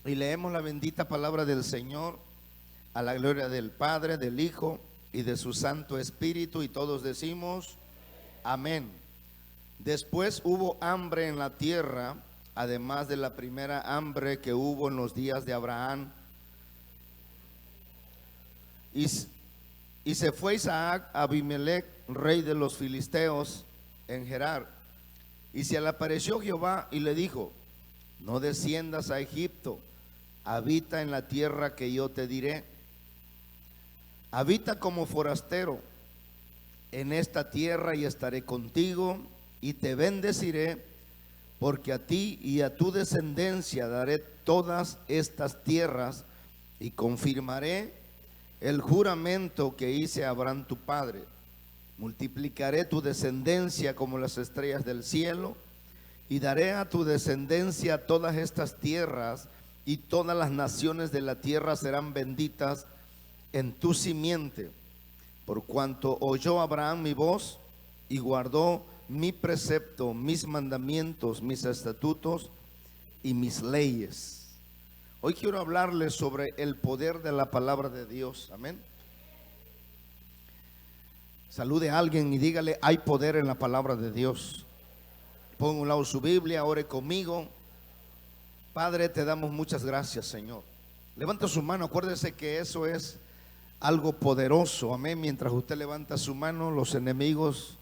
y leemos la bendita palabra del Señor a la gloria del Padre, del Hijo y de su Santo Espíritu, y todos decimos amén. Después hubo hambre en la tierra, además de la primera hambre que hubo en los días de Abraham. Y se fue Isaac a Abimelech, rey de los filisteos, en Gerar. Y se le apareció Jehová y le dijo: no desciendas a Egipto, habita en la tierra que yo te diré. Habita como forastero en esta tierra y estaré contigo y te bendeciré, porque a ti y a tu descendencia daré todas estas tierras y confirmaré el juramento que hice a Abraham tu padre. Multiplicaré tu descendencia como las estrellas del cielo y daré a tu descendencia todas estas tierras, y todas las naciones de la tierra serán benditas en tu simiente, por cuanto oyó Abraham mi voz y guardó mi precepto, mis mandamientos, mis estatutos y mis leyes. Hoy quiero hablarles sobre el poder de la palabra de Dios. Amén. Salude a alguien y dígale: hay poder en la palabra de Dios. Ponga a un lado su Biblia, ore conmigo. Padre, te damos muchas gracias, Señor. Levanta su mano, acuérdese que eso es algo poderoso. Amén. Mientras usted levanta su mano, los enemigos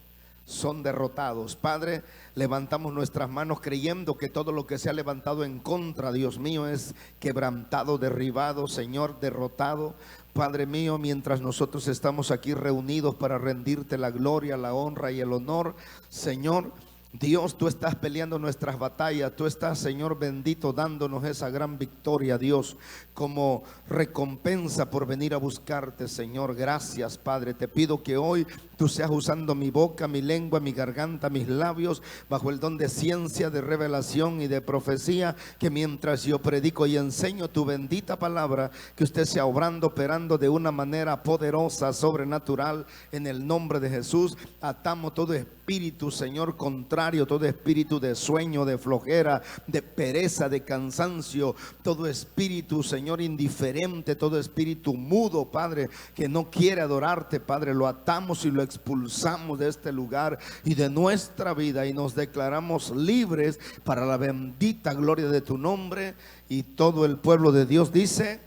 son derrotados. Padre, levantamos nuestras manos creyendo que todo lo que se ha levantado en contra, Dios mío, es quebrantado, derribado, Señor, derrotado. Padre mío, mientras nosotros estamos aquí reunidos para rendirte la gloria, la honra y el honor, Señor Dios, tú estás peleando nuestras batallas. Tú estás, Señor bendito, dándonos esa gran victoria, Dios, como recompensa por venir a buscarte, Señor. Gracias, Padre. Te pido que hoy tú seas usando mi boca, mi lengua, mi garganta, mis labios, bajo el don de ciencia, de revelación y de profecía, que mientras yo predico y enseño tu bendita palabra, que usted sea obrando, operando de una manera poderosa, sobrenatural, en el nombre de Jesús. Atamos todo espíritu, Señor, contrario, todo espíritu de sueño, de flojera, de pereza, de cansancio, todo espíritu, Señor, indiferente, todo espíritu mudo, Padre, que no quiere adorarte, Padre, lo atamos y lo expulsamos de este lugar y de nuestra vida, y nos declaramos libres para la bendita gloria de tu nombre. Y todo el pueblo de Dios dice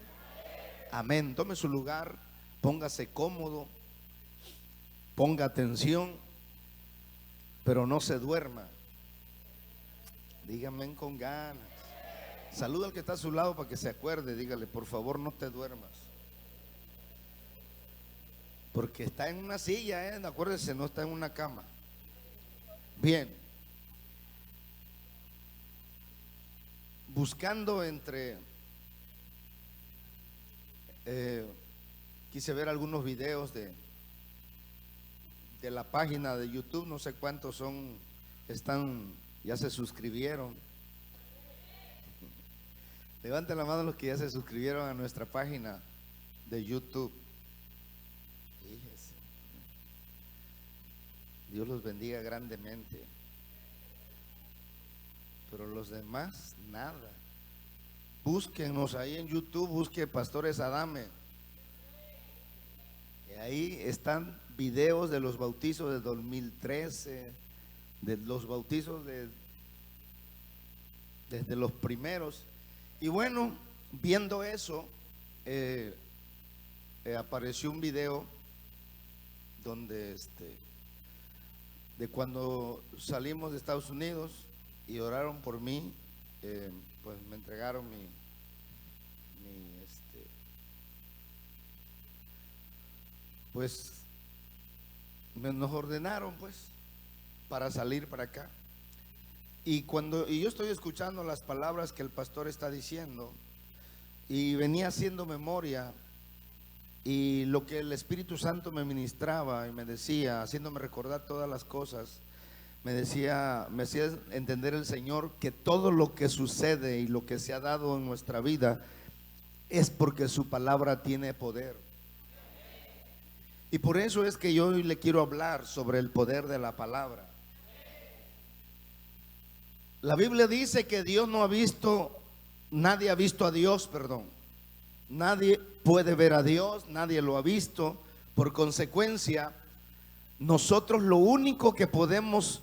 amén. Tome su lugar, póngase cómodo, ponga atención, pero no se duerma. Dígame con ganas. Saluda al que está a su lado para que se acuerde. Dígale: por favor, no te duermas. Porque está en una silla, acuérdese, no está en una cama. Bien. Buscando quise ver algunos videos de la página de YouTube. No sé cuántos son, ya se suscribieron. Levanten la mano los que ya se suscribieron a nuestra página de YouTube. Fíjese. Dios los bendiga grandemente. Pero los demás, nada. Búsquenos ahí en YouTube, busque Pastores Adame. Y ahí están videos de los bautizos de 2013, de los bautizos desde los primeros. Y bueno, viendo eso, apareció un video donde de cuando salimos de Estados Unidos y oraron por mí, pues me entregaron pues nos ordenaron pues para salir para acá. Y yo estoy escuchando las palabras que el pastor está diciendo, y venía haciendo memoria, y lo que el Espíritu Santo me ministraba y me decía, haciéndome recordar todas las cosas, me hacía entender el Señor que todo lo que sucede y lo que se ha dado en nuestra vida es porque su palabra tiene poder. Y por eso es que yo hoy le quiero hablar sobre el poder de la palabra. La Biblia dice que Dios no ha visto nadie ha visto a Dios, perdón. Nadie puede ver a Dios, nadie lo ha visto. Por consecuencia, nosotros lo único que podemos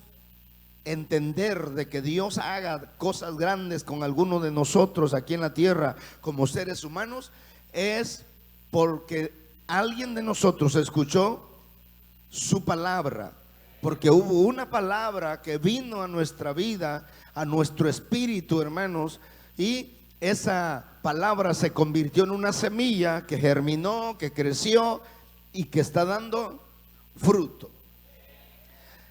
entender de que Dios haga cosas grandes con alguno de nosotros aquí en la tierra como seres humanos es porque alguien de nosotros escuchó su palabra, porque hubo una palabra que vino a nuestra vida, a nuestro espíritu, hermanos, y esa palabra se convirtió en una semilla que germinó, que creció y que está dando fruto.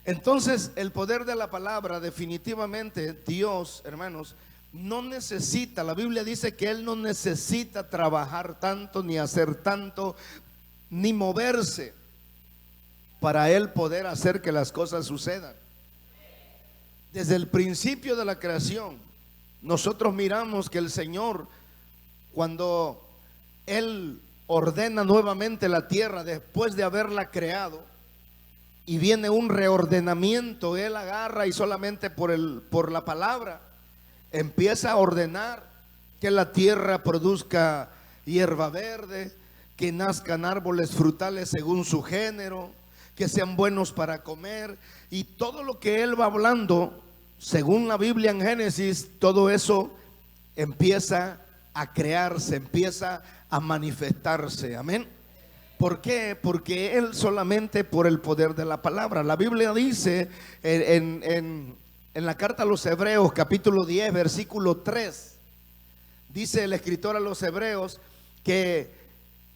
Entonces, el poder de la palabra, definitivamente, Dios, hermanos, no necesita, la Biblia dice que Él no necesita trabajar tanto, ni hacer tanto, ni moverse para Él poder hacer que las cosas sucedan. Desde el principio de la creación, nosotros miramos que el Señor, cuando Él ordena nuevamente la tierra después de haberla creado, y viene un reordenamiento, Él agarra y solamente por la palabra empieza a ordenar que la tierra produzca hierba verde, que nazcan árboles frutales según su género, que sean buenos para comer, y todo lo que Él va hablando, según la Biblia en Génesis, todo eso empieza a crearse, empieza a manifestarse. Amén. ¿Por qué? Porque Él solamente por el poder de la palabra. La Biblia dice en la carta a los Hebreos, capítulo 10, versículo 3, dice el escritor a los Hebreos que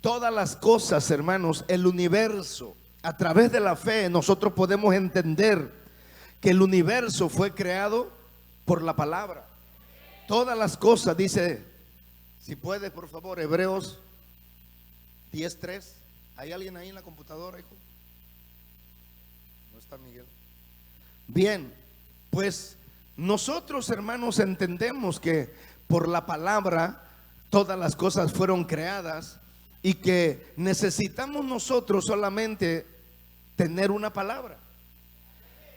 todas las cosas, hermanos, el universo, a través de la fe nosotros podemos entender que el universo fue creado por la palabra. Todas las cosas, dice, si puede por favor, Hebreos 10:3. ¿Hay alguien ahí en la computadora, hijo? No está Miguel. Bien, pues nosotros, hermanos, entendemos que por la palabra todas las cosas fueron creadas y que necesitamos nosotros solamente tener una palabra,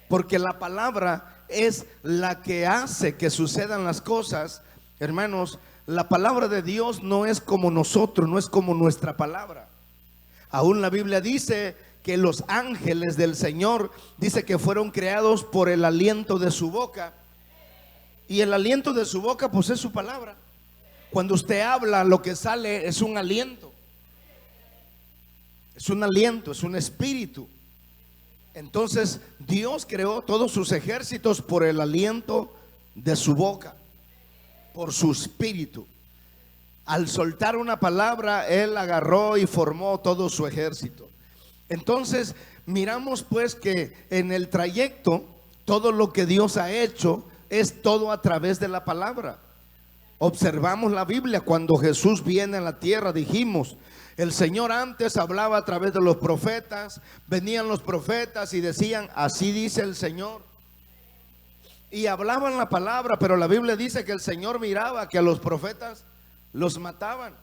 porque la palabra es la que hace que sucedan las cosas. Hermanos, la palabra de Dios no es como nosotros, no es como nuestra palabra. Aún la Biblia dice que los ángeles del Señor, dice que fueron creados por el aliento de su boca. Y el aliento de su boca pues es su palabra. Cuando usted habla, lo que sale es un aliento. Es un aliento, es un espíritu. Entonces Dios creó todos sus ejércitos por el aliento de su boca, por su espíritu. Al soltar una palabra, Él agarró y formó todo su ejército. Entonces miramos pues que en el trayecto todo lo que Dios ha hecho es todo a través de la palabra. Observamos la Biblia cuando Jesús viene a la tierra, dijimos, el Señor antes hablaba a través de los profetas, venían los profetas y decían, así dice el Señor. Y hablaban la palabra, pero la Biblia dice que el Señor miraba que a los profetas los mataban.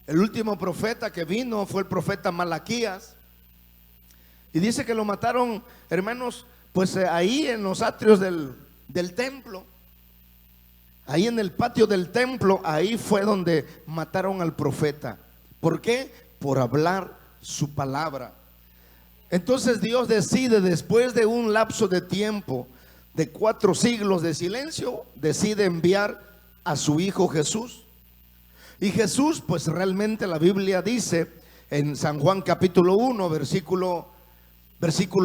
El último profeta que vino fue el profeta Malaquías. Y dice que lo mataron, hermanos, pues ahí en los atrios del templo. Ahí en el patio del templo, ahí fue donde mataron al profeta. ¿Por qué? Por hablar su palabra. Entonces Dios decide, después de un lapso de tiempo de 4 siglos de silencio, decide enviar a su Hijo Jesús. Y Jesús, pues realmente la Biblia dice en San Juan capítulo 1, versículo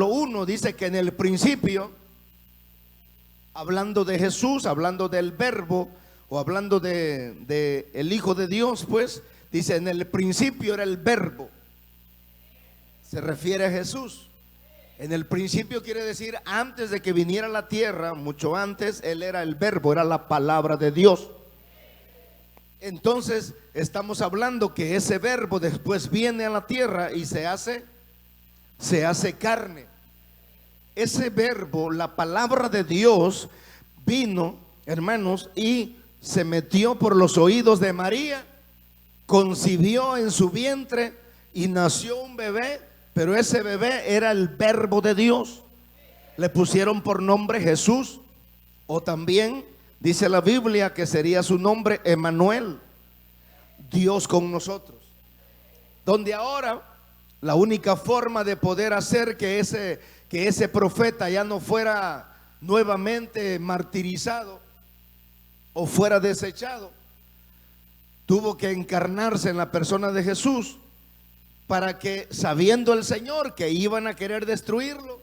1, dice que en el principio, hablando de Jesús, hablando del verbo, o hablando de el Hijo de Dios, pues dice, en el principio era el verbo. Se refiere a Jesús. En el principio quiere decir antes de que viniera a la tierra, mucho antes, Él era el verbo, era la palabra de Dios. Entonces estamos hablando que ese verbo después viene a la tierra y se hace carne. Ese verbo, la palabra de Dios, vino, hermanos, y se metió por los oídos de María, concibió en su vientre y nació un bebé, pero ese bebé era el verbo de Dios. Le pusieron por nombre Jesús, o también Dice la Biblia que sería su nombre Emmanuel, Dios con nosotros. Donde ahora la única forma de poder hacer que ese profeta ya no fuera nuevamente martirizado o fuera desechado, tuvo que encarnarse en la persona de Jesús, para que, sabiendo el Señor que iban a querer destruirlo,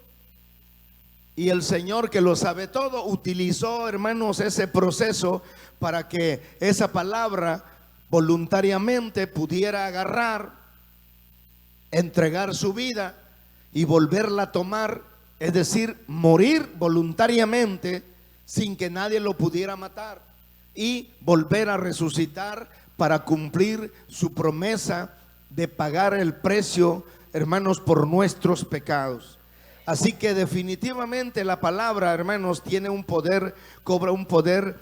y el Señor que lo sabe todo, utilizó, hermanos, ese proceso para que esa palabra voluntariamente pudiera agarrar, entregar su vida y volverla a tomar, es decir, morir voluntariamente sin que nadie lo pudiera matar, y volver a resucitar para cumplir su promesa de pagar el precio, hermanos, por nuestros pecados. Así que definitivamente la palabra, hermanos, tiene un poder, cobra un poder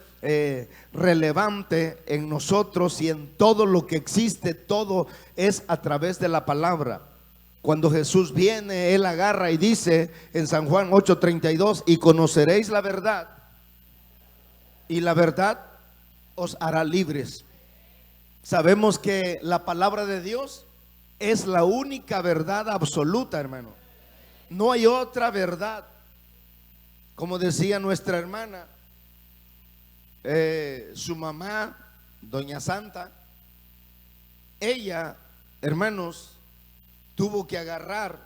relevante en nosotros y en todo lo que existe. Todo es a través de la palabra. Cuando Jesús viene, Él agarra y dice en San Juan 8:32: y conoceréis la verdad, y la verdad os hará libres. Sabemos que la palabra de Dios es la única verdad absoluta, hermano. No hay otra verdad. Como decía nuestra hermana, su mamá, doña Santa, ella, hermanos, tuvo que agarrar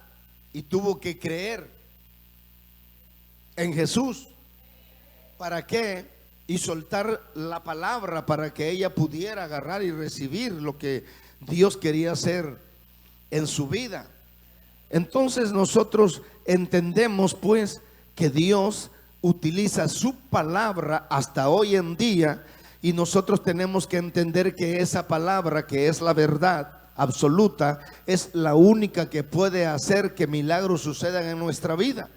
y tuvo que creer en Jesús. ¿Para qué? Y soltar la palabra para que ella pudiera agarrar y recibir lo que Dios quería hacer en su vida. Entonces nosotros entendemos pues que Dios utiliza su palabra hasta hoy en día, y nosotros tenemos que entender que esa palabra, que es la verdad absoluta, es la única que puede hacer que milagros sucedan en nuestra vida.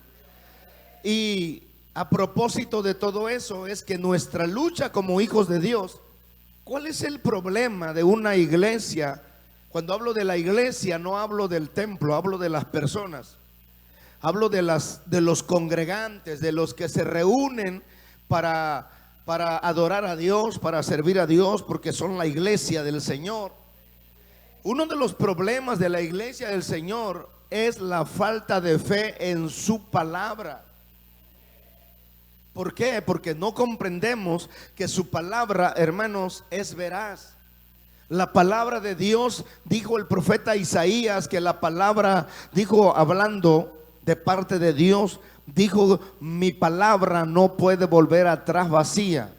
Y a propósito de todo eso, es que nuestra lucha como hijos de Dios, ¿cuál es el problema de una iglesia? Cuando hablo de la iglesia, no hablo del templo, hablo de las personas. Hablo de los congregantes, de los que se reúnen para adorar a Dios, para servir a Dios, porque son la iglesia del Señor. Uno de los problemas de la iglesia del Señor es la falta de fe en su palabra. ¿Por qué? Porque no comprendemos que su palabra, hermanos, es veraz. La palabra de Dios, dijo el profeta Isaías, que la palabra, dijo, hablando de parte de Dios, dijo: mi palabra no puede volver atrás vacía,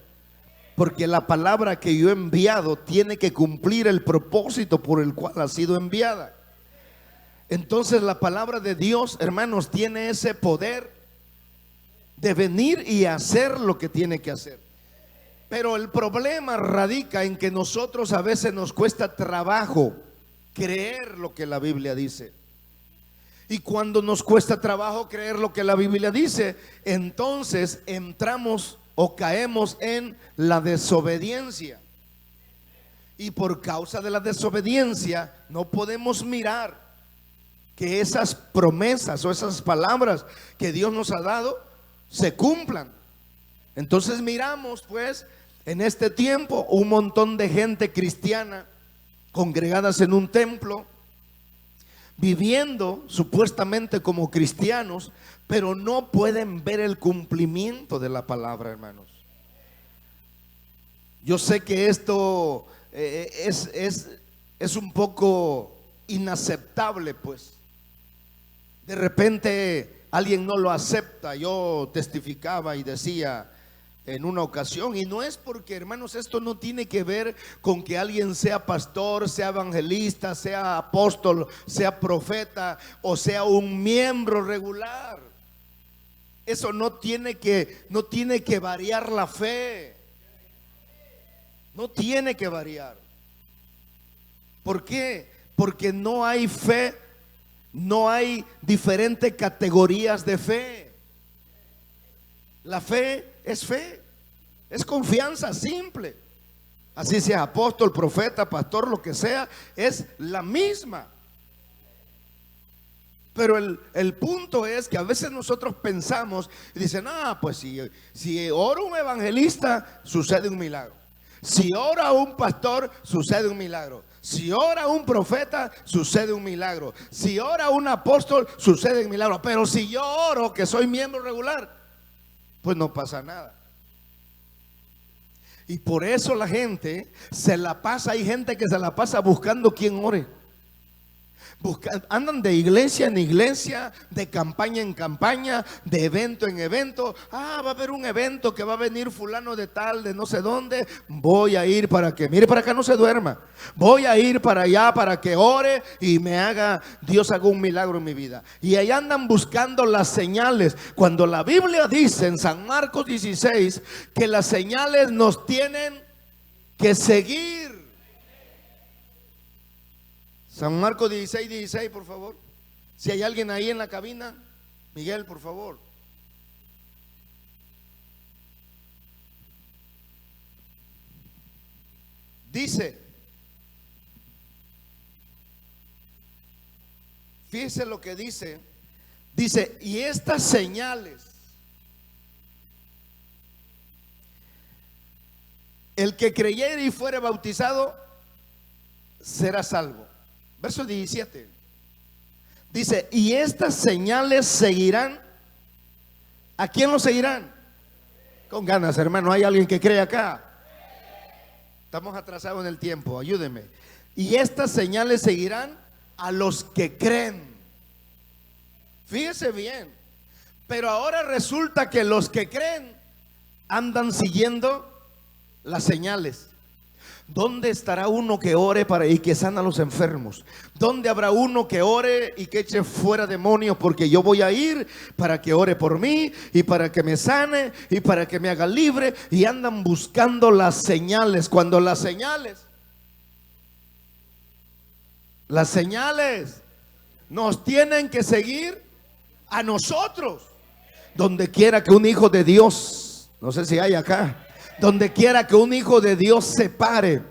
porque la palabra que yo he enviado tiene que cumplir el propósito por el cual ha sido enviada. Entonces la palabra de Dios, hermanos, tiene ese poder de venir y hacer lo que tiene que hacer. Pero el problema radica en que nosotros a veces nos cuesta trabajo creer lo que la Biblia dice. Y cuando nos cuesta trabajo creer lo que la Biblia dice, entonces entramos o caemos en la desobediencia. Y por causa de la desobediencia no podemos mirar que esas promesas o esas palabras que Dios nos ha dado se cumplan. Entonces miramos pues en este tiempo un montón de gente cristiana congregadas en un templo, viviendo supuestamente como cristianos, pero no pueden ver el cumplimiento de la palabra, hermanos. Yo sé que esto es un poco inaceptable, pues. De repente alguien no lo acepta. Yo testificaba y decía en una ocasión, y no es porque, hermanos, esto no tiene que ver con que alguien sea pastor, sea evangelista, sea apóstol, sea profeta o sea un miembro regular. Eso no tiene que variar la fe. No tiene que variar. ¿Por qué? Porque no hay fe, no hay diferentes categorías de fe. La fe, es confianza simple. Así sea apóstol, profeta, pastor, lo que sea, es la misma. Pero el punto es que a veces nosotros pensamos y dicen, pues si ora un evangelista, sucede un milagro. Si ora un pastor, sucede un milagro. Si ora un profeta, sucede un milagro. Si ora un apóstol, sucede un milagro. Pero si yo oro, que soy miembro regular, pues no pasa nada. Y por eso la gente se la pasa, hay gente que se la pasa buscando quien ore. Andan de iglesia en iglesia, de campaña en campaña, de evento en evento. Va a haber un evento que va a venir fulano de tal, de no sé dónde. Voy a ir para que, mire para acá, no se duerma. Voy a ir para allá para que ore y Dios haga un milagro en mi vida. Y ahí andan buscando las señales. Cuando la Biblia dice en San Marcos 16 que las señales nos tienen que seguir. San Marcos 16, por favor. Si hay alguien ahí en la cabina, Miguel, por favor. Dice, fíjese lo que dice. Dice, y estas señales, el que creyere y fuere bautizado será salvo. Verso 17 dice, y estas señales seguirán. ¿A quién lo seguirán? Con ganas, hermano. ¿Hay alguien que cree acá? Estamos atrasados en el tiempo, ayúdenme. Y estas señales seguirán a los que creen. Fíjese bien. Pero ahora resulta que los que creen andan siguiendo las señales. ¿Dónde estará uno que ore y que sana a los enfermos? ¿Dónde habrá uno que ore y que eche fuera demonios? Porque yo voy a ir para que ore por mí y para que me sane y para que me haga libre. Y andan buscando las señales. Cuando las señales nos tienen que seguir a nosotros. Donde quiera que un hijo de Dios, no sé si hay acá, donde quiera que un hijo de Dios se pare,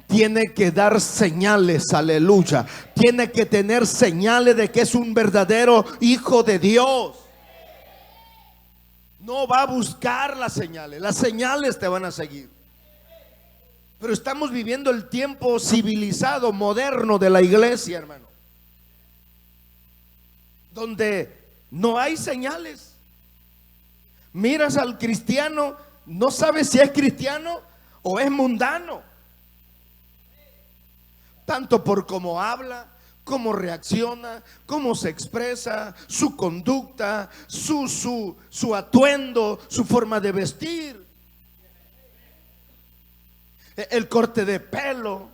tiene que dar señales, aleluya. Tiene que tener señales de que es un verdadero hijo de Dios. No va a buscar las señales te van a seguir. Pero estamos viviendo el tiempo civilizado, moderno de la iglesia, hermano, donde no hay señales. Miras al cristiano, no sabes si es cristiano o es mundano, tanto por cómo habla, cómo reacciona, cómo se expresa, su conducta, su atuendo, su forma de vestir, el corte de pelo,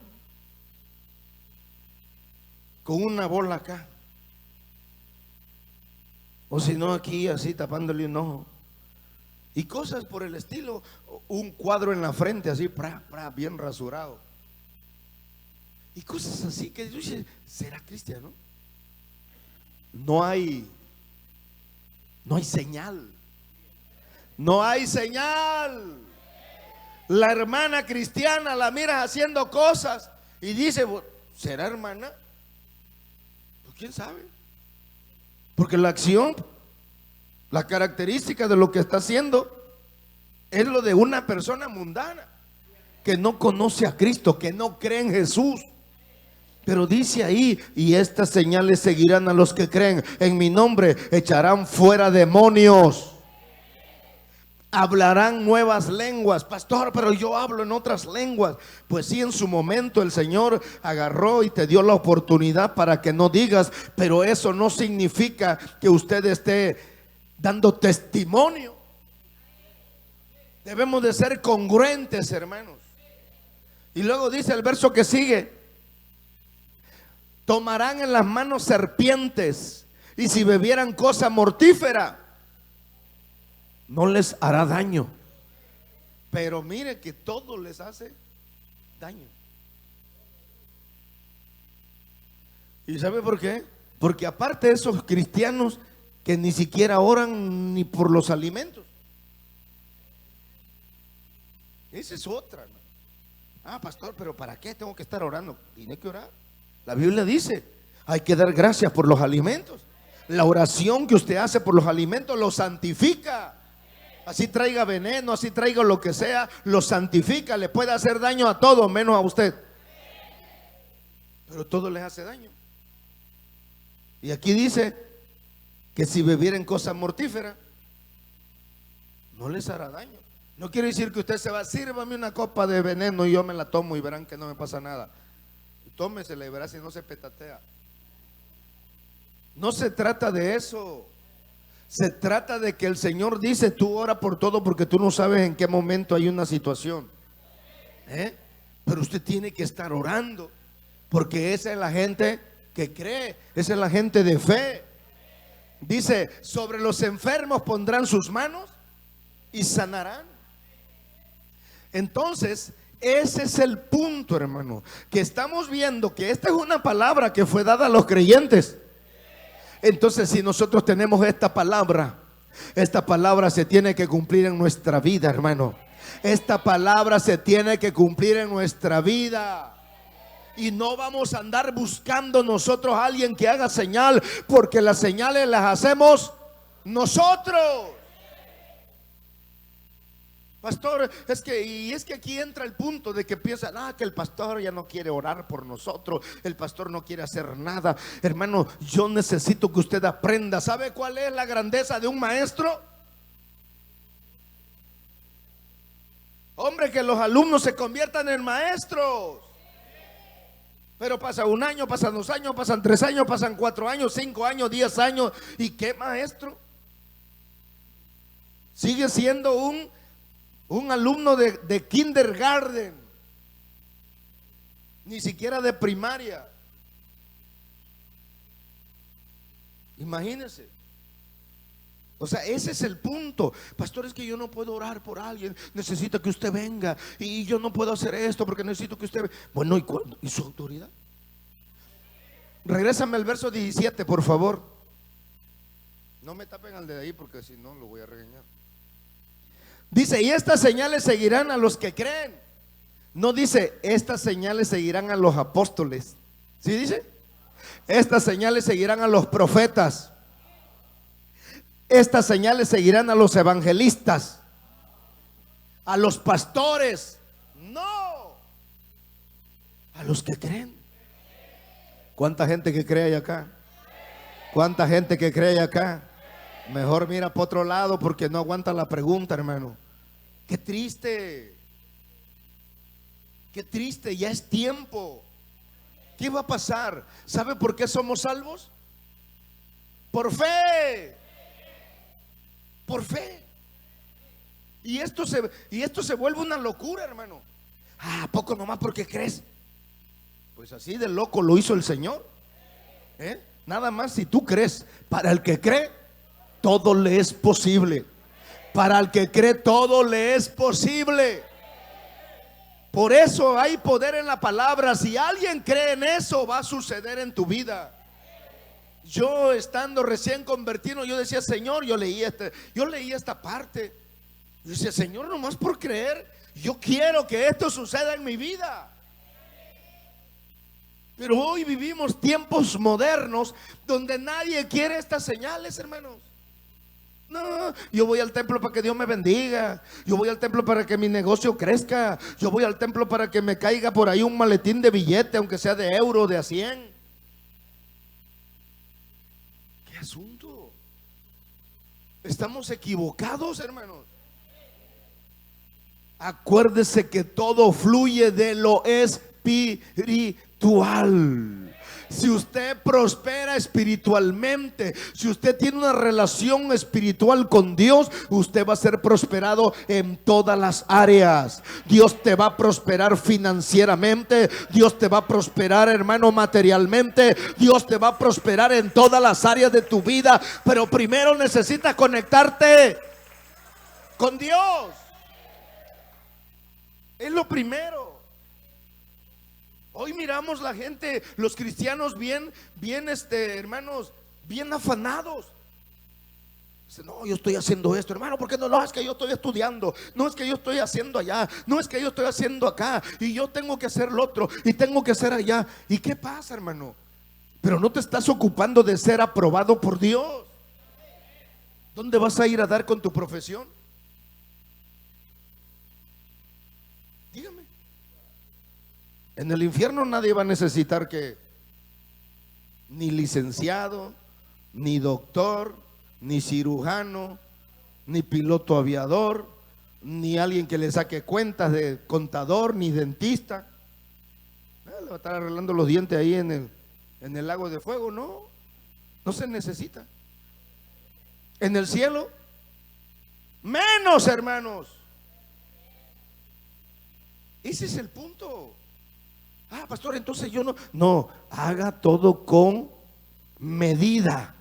con una bola acá, o si no aquí así tapándole un ojo. Y cosas por el estilo, un cuadro en la frente así, bien rasurado. Y cosas así que dice, ¿será cristiano? No hay señal. No hay señal. La hermana cristiana la miras haciendo cosas y dice, ¿será hermana? Pues quién sabe. Porque la acción, la característica de lo que está haciendo es lo de una persona mundana que no conoce a Cristo, que no cree en Jesús. Pero dice ahí, y estas señales seguirán a los que creen. En mi nombre echarán fuera demonios, hablarán nuevas lenguas. Pastor, pero yo hablo en otras lenguas. Pues sí, en su momento el Señor agarró y te dio la oportunidad para que no digas, pero eso no significa que usted esté dando testimonio. Debemos de ser congruentes, hermanos. Y luego dice el verso que sigue, tomarán en las manos serpientes, y si bebieran cosa mortífera no les hará daño. Pero mire que todo les hace daño. ¿Y sabe por qué? Porque aparte de esos cristianos que ni siquiera oran ni por los alimentos. Esa es otra, ¿no? Pastor, pero ¿para qué tengo que estar orando? Tiene que orar. La Biblia dice, Hay que dar gracias por los alimentos. La oración que usted hace por los alimentos lo santifica. Así traiga veneno, así traiga lo que sea, lo santifica. Le puede hacer daño a todo menos a usted, pero todo les hace daño. Y aquí dice que si bebieren cosas mortíferas no les hará daño. No quiere decir que usted se va, sírvame una copa de veneno y yo me la tomo y verán que no me pasa nada. Tómesela y verá si no se petatea. No se trata de eso. Se trata de que el Señor dice: tú ora por todo, porque tú no sabes en qué momento hay una situación. Pero usted tiene que estar orando, porque esa es la gente que cree, esa es la gente de fe. Dice: sobre los enfermos pondrán sus manos y sanarán. Entonces, ese es el punto, hermano, que estamos viendo que esta es una palabra que fue dada a los creyentes. Entonces, si nosotros tenemos esta palabra se tiene que cumplir en nuestra vida, hermano. Esta palabra se tiene que cumplir en nuestra vida. Y no vamos a andar buscando nosotros a alguien que haga señal, porque las señales las hacemos nosotros. Pastor, es que aquí entra el punto de que piensan: que el pastor ya no quiere orar por nosotros, el pastor no quiere hacer nada. Hermano, yo necesito que usted aprenda. ¿Sabe cuál es la grandeza de un maestro? Hombre, que los alumnos se conviertan en maestros. Pero pasa un año, pasan 2 años, pasan 3 años, pasan 4 años, 5 años, 10 años. ¿Y qué maestro? Sigue siendo un alumno de kindergarten, ni siquiera de primaria. Imagínense. O sea, ese es el punto. Pastor, es que yo no puedo orar por alguien, necesito que usted venga, y yo no puedo hacer esto porque necesito que usted venga. Bueno, ¿y su autoridad? Regrésame al verso 17, por favor. No me tapen al de ahí, porque si no lo voy a regañar. Dice: y estas señales seguirán a los que creen. No dice: estas señales seguirán a los apóstoles. ¿Sí dice? Estas señales seguirán a los profetas. Estas señales seguirán a los evangelistas, a los pastores. No, a los que creen. ¿Cuánta gente que cree hay acá? ¿Cuánta gente que cree hay acá? Mejor mira para otro lado, porque no aguanta la pregunta, hermano. Qué triste. Qué triste, ya es tiempo. ¿Qué va a pasar? ¿Sabe por qué somos salvos? Por fe. Por fe. Y esto se vuelve una locura, hermano. ¿A poco nomás porque crees? Pues así de loco lo hizo el Señor. Nada más si tú crees. Para el que cree, todo le es posible. Para el que cree, todo le es posible. Por eso hay poder en la palabra. Si alguien cree en eso, va a suceder en tu vida. Yo, estando recién convertido, yo decía: Señor, yo leí esta parte. Yo decía: Señor, nomás por creer, yo quiero que esto suceda en mi vida. Pero hoy vivimos tiempos modernos donde nadie quiere estas señales, hermanos. No, yo voy al templo para que Dios me bendiga. Yo voy al templo para que mi negocio crezca. Yo voy al templo para que me caiga por ahí un maletín de billete, aunque sea de euro, de a 100. ¿Qué asunto? Estamos equivocados, hermanos. Acuérdese que todo fluye de lo espiritual. Si usted prospera espiritualmente, si usted tiene una relación espiritual con Dios, usted va a ser prosperado en todas las áreas. Dios te va a prosperar financieramente, Dios te va a prosperar, hermano, materialmente. Dios te va a prosperar en todas las áreas de tu vida. Pero primero necesitas conectarte con Dios. Es lo primero. Hoy miramos la gente, los cristianos bien, hermanos, bien afanados. Dice: no, yo estoy haciendo esto, hermano, ¿por qué no? No, es que yo estoy estudiando. No, es que yo estoy haciendo allá. No, es que yo estoy haciendo acá. Y yo tengo que hacer lo otro. Y tengo que hacer allá. ¿Y qué pasa, hermano? pero no te estás ocupando de ser aprobado por Dios. ¿Dónde vas a ir a dar con tu profesión? Dígame. En el infierno nadie va a necesitar que ni licenciado, ni doctor, ni cirujano, ni piloto aviador, ni alguien que le saque cuentas de contador, ni dentista. Le va a estar arreglando los dientes ahí en el lago de fuego. No, no se necesita. En el cielo, menos, hermanos. Ese es el punto. Ah, pastor, entonces yo no, haga todo con medida.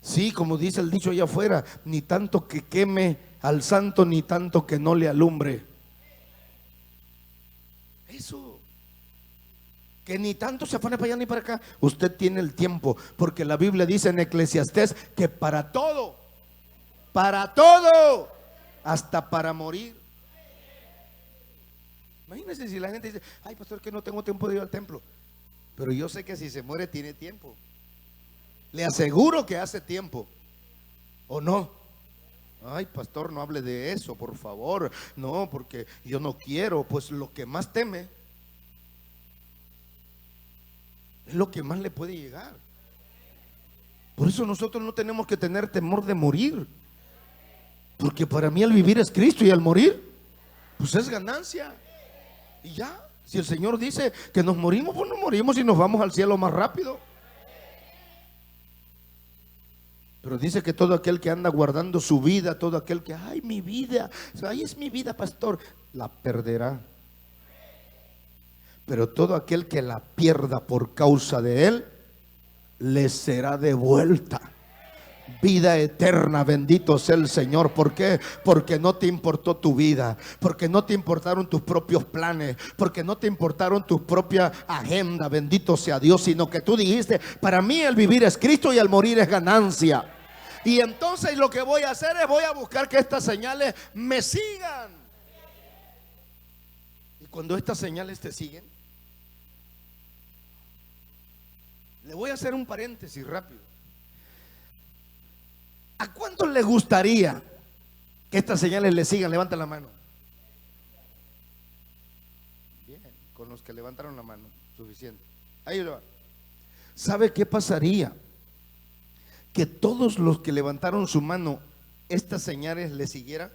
Sí, como dice el dicho allá afuera, ni tanto que queme al santo, ni tanto que no le alumbre. Eso, que ni tanto se afane para allá ni para acá. Usted tiene el tiempo, porque la Biblia dice en Eclesiastés que para todo, hasta para morir. Imagínense si la gente dice, ay pastor, que no tengo tiempo de ir al templo. Pero yo sé que si se muere tiene tiempo. Le aseguro que hace tiempo. ¿O no? Ay pastor, no hable de eso, por favor. No, porque yo no quiero. Pues lo que más teme es lo que más le puede llegar. Por eso nosotros no tenemos que tener temor de morir, porque para mí el vivir es Cristo y el morir pues es ganancia. Y ya, si el Señor dice que nos morimos, pues nos morimos y nos vamos al cielo más rápido. Pero dice que todo aquel que anda guardando su vida, todo aquel que, ay, mi vida, ay, es mi vida, pastor, la perderá. Pero todo aquel que la pierda por causa de él, le será devuelta. Vida eterna, bendito sea el Señor. ¿Por qué? Porque no te importó tu vida, porque no te importaron tus propios planes, porque no te importaron tu propia agenda, bendito sea Dios, sino que tú dijiste, para mí el vivir es Cristo y el morir es ganancia. Y entonces lo que voy a hacer es voy a buscar que estas señales me sigan. Y cuando estas señales te siguen, le voy a hacer un paréntesis rápido. ¿A cuántos les gustaría que estas señales le sigan? Levanta la mano. Bien, con los que levantaron la mano, suficiente. Ahí va. ¿Sabe qué pasaría? Que todos los que levantaron su mano, estas señales le siguieran,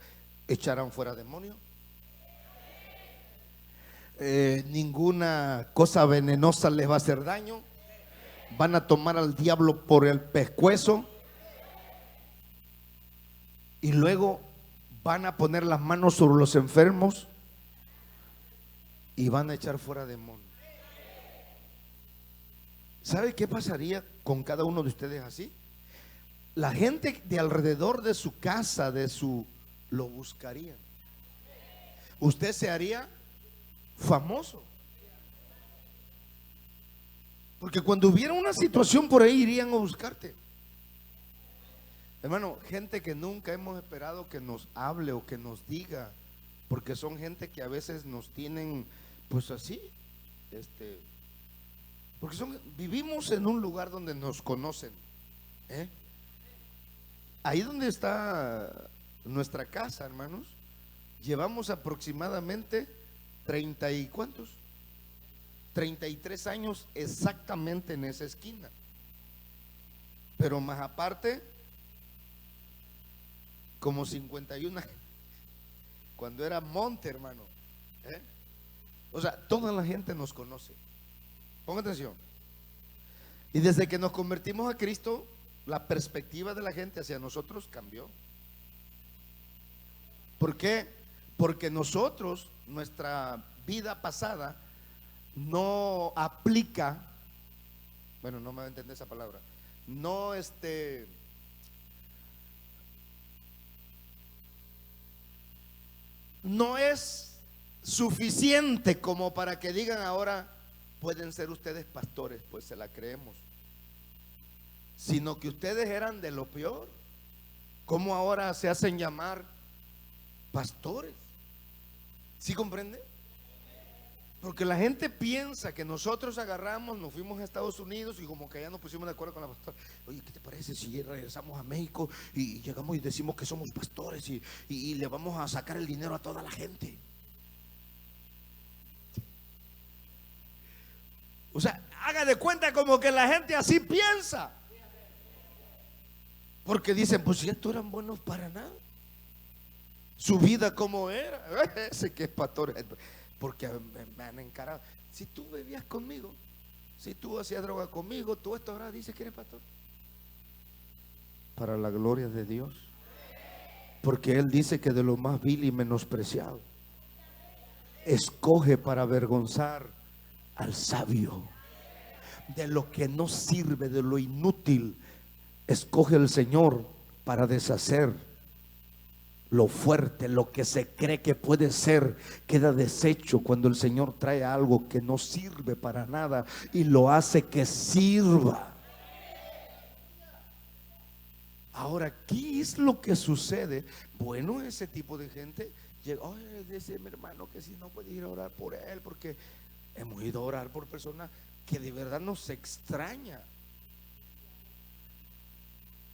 echaran fuera demonios. Ninguna cosa venenosa les va a hacer daño. Van a tomar al diablo por el pescuezo. Y luego van a poner las manos sobre los enfermos y van a echar fuera demonios. ¿Sabe qué pasaría con cada uno de ustedes así? La gente de alrededor de su casa, lo buscaría. Usted se haría famoso. Porque cuando hubiera una situación por ahí irían a buscarte. Hermano, gente que nunca hemos esperado que nos hable o que nos diga, porque son gente que a veces nos tienen pues así, porque vivimos en un lugar donde nos conocen, ahí donde está nuestra casa, hermanos, llevamos aproximadamente 30 y ¿cuántos? 33 años exactamente en esa esquina, pero más aparte como 51 cuando era monte, hermano. O sea, toda la gente nos conoce. Ponga atención. Y desde que nos convertimos a Cristo, la perspectiva de la gente hacia nosotros cambió. ¿Por qué? Porque nosotros, nuestra vida pasada no aplica, bueno, no me va a entender esa palabra, no no es suficiente como para que digan ahora pueden ser ustedes pastores, pues se la creemos, sino que ustedes eran de lo peor. ¿Cómo ahora se hacen llamar pastores? ¿Sí comprende? Porque la gente piensa que nosotros agarramos, nos fuimos a Estados Unidos y como que ya nos pusimos de acuerdo con la pastora. Oye, ¿qué te parece si regresamos a México y llegamos y decimos que somos pastores y le vamos a sacar el dinero a toda la gente? O sea, haga de cuenta como que la gente así piensa. Porque dicen, pues si estos eran buenos para nada. Su vida como era. Ese que es pastor. Porque me han encarado. Si tú bebías conmigo, si tú hacías droga conmigo, tú esto ahora dices que eres pastor. Para la gloria de Dios. Porque Él dice que de lo más vil y menospreciado escoge para avergonzar al sabio. De lo que no sirve, de lo inútil, escoge el Señor para deshacer lo fuerte, lo que se cree que puede ser, queda deshecho cuando el Señor trae algo que no sirve para nada y lo hace que sirva. Ahora, ¿qué es lo que sucede? Bueno, ese tipo de gente llega, oye, dice mi hermano que si no puede ir a orar por él, porque hemos ido a orar por personas que de verdad nos extraña.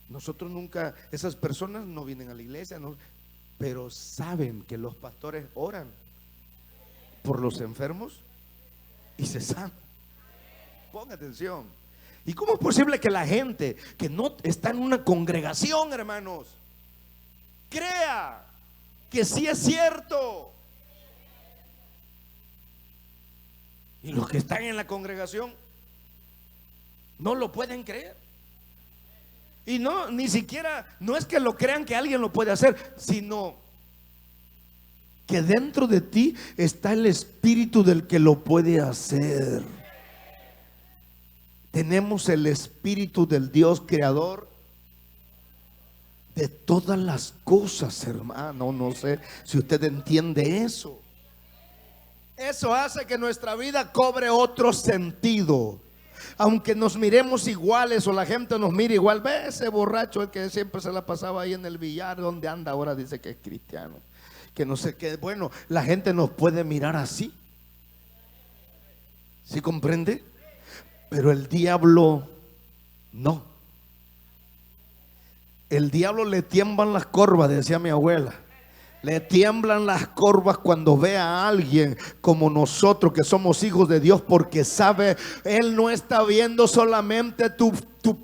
Nosotros nunca, esas personas no vienen a la iglesia, no, pero saben que los pastores oran por los enfermos y se sanan. Ponga atención. ¿Y cómo es posible que la gente que no está en una congregación, hermanos, crea que sí es cierto? Y los que están en la congregación no lo pueden creer. Y no, ni siquiera, no es que lo crean que alguien lo puede hacer, sino que dentro de ti está el espíritu del que lo puede hacer. Tenemos el espíritu del Dios creador de todas las cosas, hermano. No sé si usted entiende eso. Eso hace que nuestra vida cobre otro sentido. Aunque nos miremos iguales o la gente nos mire igual, ve ese borracho el que siempre se la pasaba ahí en el billar, donde anda ahora, dice que es cristiano, que no sé qué. Bueno, la gente nos puede mirar así, ¿sí comprende? Pero el diablo no. El diablo le tiemblan las corvas, decía mi abuela. Le tiemblan las corvas cuando ve a alguien como nosotros que somos hijos de Dios, porque sabe, Él no está viendo solamente tu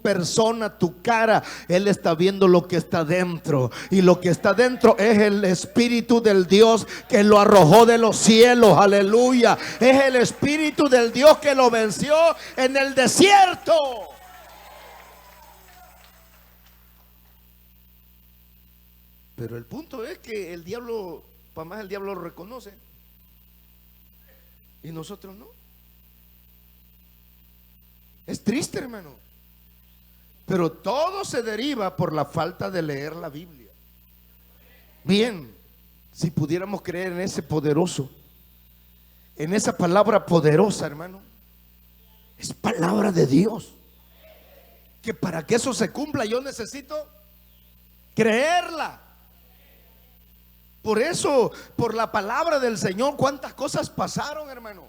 persona, tu cara. Él está viendo lo que está dentro. Y lo que está dentro es el espíritu del Dios que lo arrojó de los cielos. Aleluya. Es el espíritu del Dios que lo venció en el desierto. Pero el punto es que el diablo, para más el diablo lo reconoce y nosotros no. Es triste, hermano. Pero todo se deriva por la falta de leer la Biblia. Bien, si pudiéramos creer en ese poderoso, en esa palabra poderosa, hermano, es palabra de Dios. Que para que eso se cumpla yo necesito creerla. Por eso, por la palabra del Señor, cuántas cosas pasaron, hermano.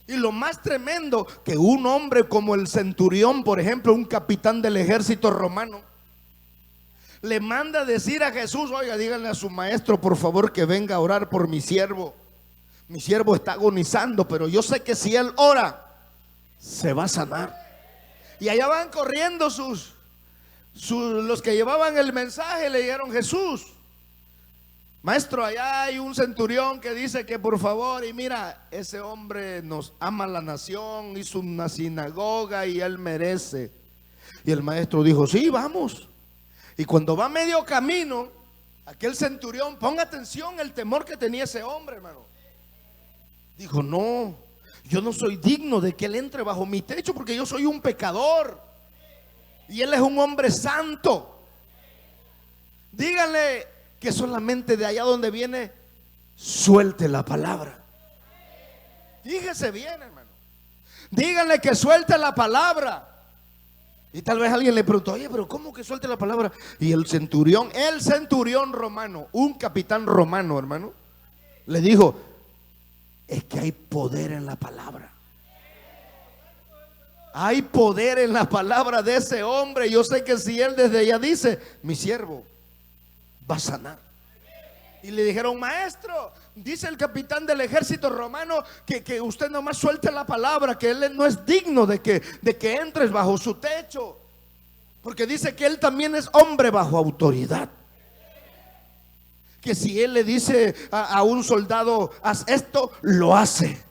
Y lo más tremendo, que un hombre como el centurión, por ejemplo, un capitán del ejército romano, le manda a decir a Jesús, oiga, díganle a su maestro por favor que venga a orar por mi siervo. Mi siervo está agonizando, pero yo sé que si él ora, se va a sanar. Y allá van corriendo los que llevaban el mensaje, le dijeron, Jesús, maestro, allá hay un centurión que dice que por favor, y mira, ese hombre nos ama la nación, hizo una sinagoga y él merece. Y el maestro dijo, sí, vamos. Y cuando va medio camino, aquel centurión, ponga atención el temor que tenía ese hombre, hermano. Dijo, no, yo no soy digno de que él entre bajo mi techo porque yo soy un pecador. Y él es un hombre santo. Díganle que solamente de allá donde viene suelte la palabra. Fíjese bien, hermano. Díganle que suelte la palabra. Y tal vez alguien le preguntó, oye, pero ¿cómo que suelte la palabra? Y el centurión romano, un capitán romano, hermano, le dijo, Es que hay poder en la palabra. Hay poder en la palabra de ese hombre. Yo sé que si él desde allá dice, mi siervo va a sanar. Y le dijeron, maestro, dice el capitán del ejército romano que usted nomás suelte la palabra, que él no es digno de que entres bajo su techo, porque dice que él también es hombre bajo autoridad. Que si él le dice a un soldado, haz esto, lo hace.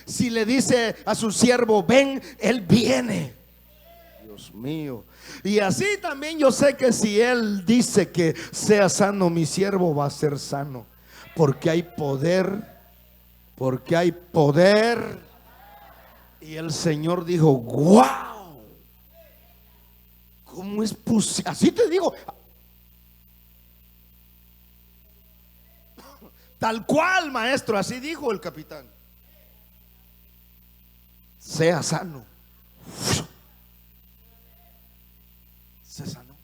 Si le dice a su siervo, ven, él viene. Dios mío. Y así también yo sé que si él dice que sea sano, mi siervo va a ser sano. Porque hay poder. Porque hay poder. Y el Señor dijo, wow, ¿cómo es posible? Así te digo, tal cual, maestro, así dijo el capitán. Sea sano. Se sanó.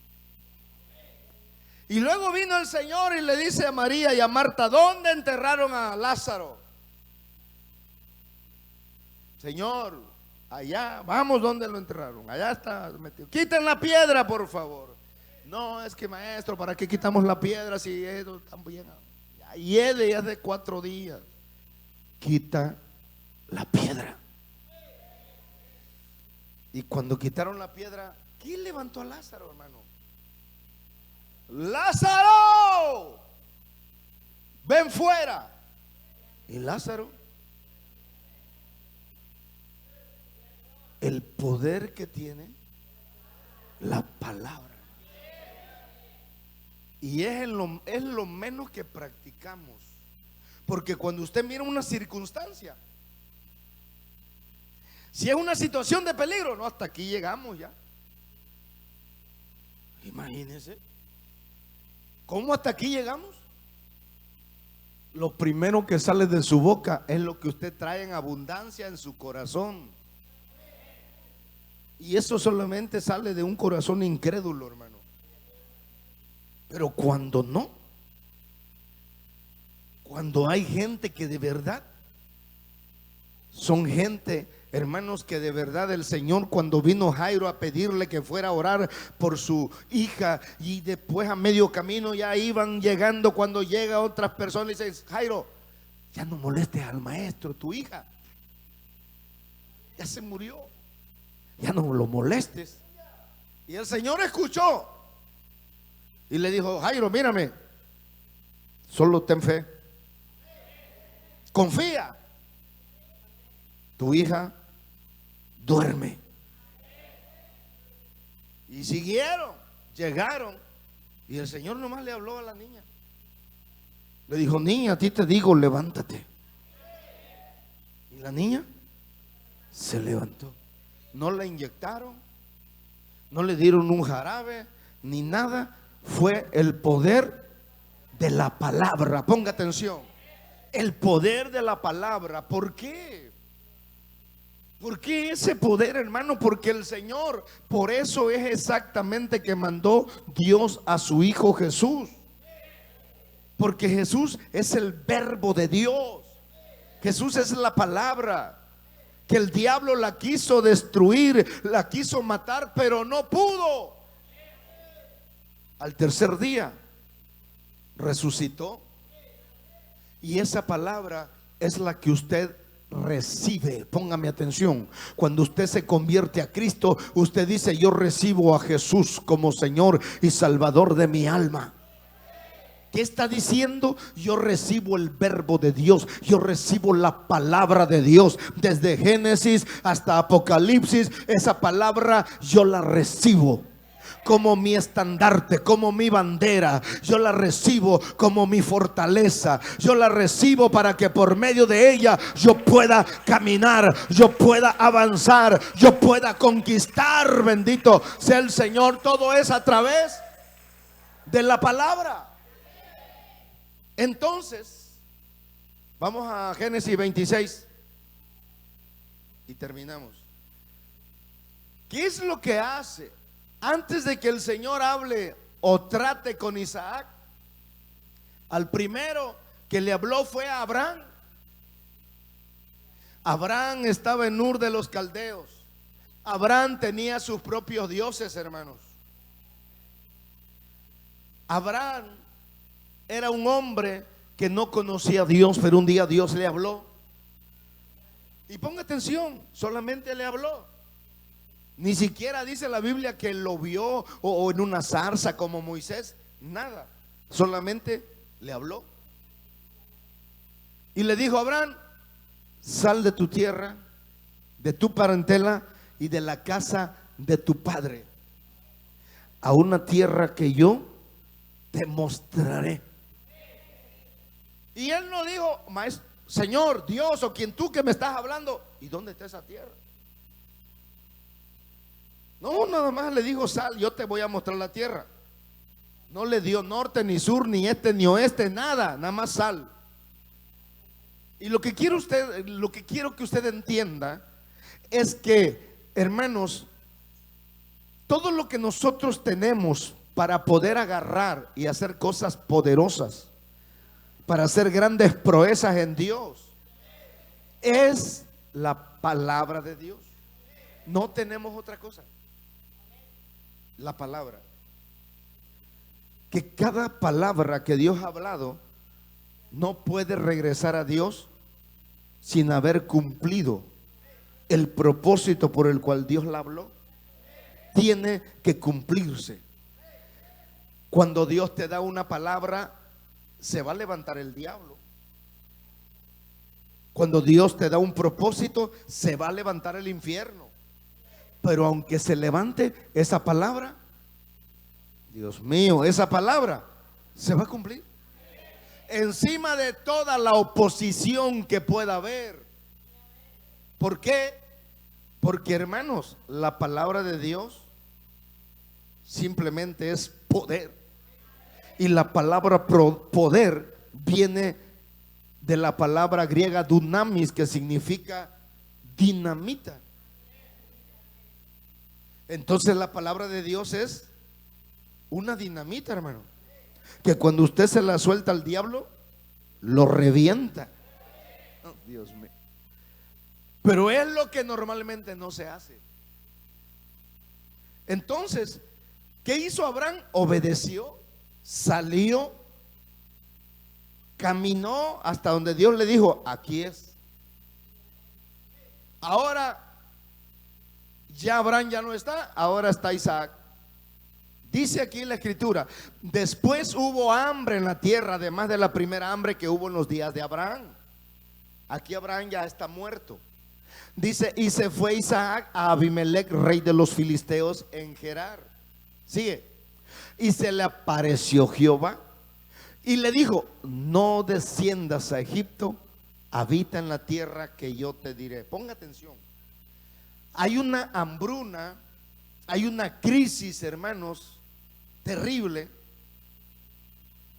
Y luego vino el Señor y le dice a María y a Marta, ¿dónde enterraron a Lázaro? Señor, allá, vamos, ¿dónde lo enterraron? Allá está metido. Quiten la piedra, por favor. No, es que maestro, ¿para qué quitamos la piedra si ellos están bien? Y es de 4 días. Quita la piedra. Y cuando quitaron la piedra, ¿quién levantó a Lázaro, hermano? ¡Lázaro! ¡Ven fuera! Y Lázaro, el poder que tiene la palabra. Y es lo menos que practicamos. Porque cuando usted mira una circunstancia, si es una situación de peligro, no, hasta aquí llegamos ya. Imagínense. ¿Cómo hasta aquí llegamos? Lo primero que sale de su boca es lo que usted trae en abundancia en su corazón. Y eso solamente sale de un corazón incrédulo, hermano. Pero cuando no, cuando hay gente que de verdad son gente, hermanos, que de verdad el Señor, cuando vino Jairo a pedirle que fuera a orar por su hija, y después a medio camino ya iban llegando, cuando llega otras personas y dicen, Jairo, ya no molestes al maestro, tu hija ya se murió, ya no lo molestes. Y el Señor escuchó y le dijo, Jairo, mírame, solo ten fe, confía, tu hija duerme. Y siguieron, llegaron, y el Señor nomás le habló a la niña. Le dijo, niña, a ti te digo, levántate. Y la niña se levantó. No la inyectaron, no le dieron un jarabe, ni nada. Fue el poder de la palabra. Ponga atención. El poder de la palabra. ¿Por qué? ¿Por qué ese poder, hermano? Porque el Señor, por eso es exactamente que mandó Dios a su Hijo Jesús. Porque Jesús es el verbo de Dios. Jesús es la palabra. Que el diablo la quiso destruir, la quiso matar, pero no pudo. Al tercer día resucitó. Y esa palabra es la que usted recibe. Póngame atención. Cuando usted se convierte a Cristo, usted dice, yo recibo a Jesús como Señor y Salvador de mi alma. ¿Qué está diciendo? Yo recibo el verbo de Dios. Yo recibo la palabra de Dios. Desde Génesis hasta Apocalipsis, esa palabra yo la recibo como mi estandarte, como mi bandera. Yo la recibo como mi fortaleza. Yo la recibo para que por medio de ella yo pueda caminar, yo pueda avanzar, yo pueda conquistar. Bendito sea el Señor. Todo es a través de la palabra. Entonces, vamos a Génesis 26 y terminamos. ¿Qué es lo que hace antes de que el Señor hable o trate con Isaac? Al primero que le habló fue a Abraham. Abraham estaba en Ur de los Caldeos. Abraham tenía sus propios dioses, hermanos. Abraham era un hombre que no conocía a Dios, pero un día Dios le habló. Y ponga atención, solamente le habló. Ni siquiera dice la Biblia que lo vio o en una zarza como Moisés. Nada, solamente le habló. Y le dijo: Abraham, sal de tu tierra, de tu parentela y de la casa de tu padre, a una tierra que yo te mostraré. Y él no dijo: maestro, Señor, Dios o quien tú que me estás hablando, ¿y dónde está esa tierra? No, nada más le dijo: sal, yo te voy a mostrar la tierra. No le dio norte, ni sur, ni este, ni oeste, nada, nada más sal. Y lo que quiero que usted entienda es que, hermanos, todo lo que nosotros tenemos para poder agarrar y hacer cosas poderosas, para hacer grandes proezas en Dios, es la palabra de Dios. No tenemos otra cosa. La palabra. Que cada palabra que Dios ha hablado no puede regresar a Dios sin haber cumplido el propósito por el cual Dios la habló. Tiene que cumplirse. Cuando Dios te da una palabra, se va a levantar el diablo. Cuando Dios te da un propósito, se va a levantar el infierno. Pero aunque se levante esa palabra, Dios mío, esa palabra se va a cumplir. Encima de toda la oposición que pueda haber. ¿Por qué? Porque, hermanos, la palabra de Dios simplemente es poder. Y la palabra poder viene de la palabra griega dunamis, que significa dinamita. Entonces la palabra de Dios es una dinamita, hermano, que cuando usted se la suelta al diablo, lo revienta. Oh, Dios mío. Pero es lo que normalmente no se hace. Entonces, ¿qué hizo Abraham? Obedeció, salió, caminó hasta donde Dios le dijo: aquí es. Ahora ya Abraham ya no está, ahora está Isaac. Dice aquí en la escritura: después hubo hambre en la tierra, además de la primera hambre que hubo en los días de Abraham. Aquí Abraham ya está muerto. Dice: y se fue Isaac a Abimelech, rey de los filisteos, en Gerar. Sigue. Y se le apareció Jehová y le dijo: no desciendas a Egipto, habita en la tierra que yo te diré. Ponga atención. Hay una hambruna, hay una crisis, hermanos, terrible.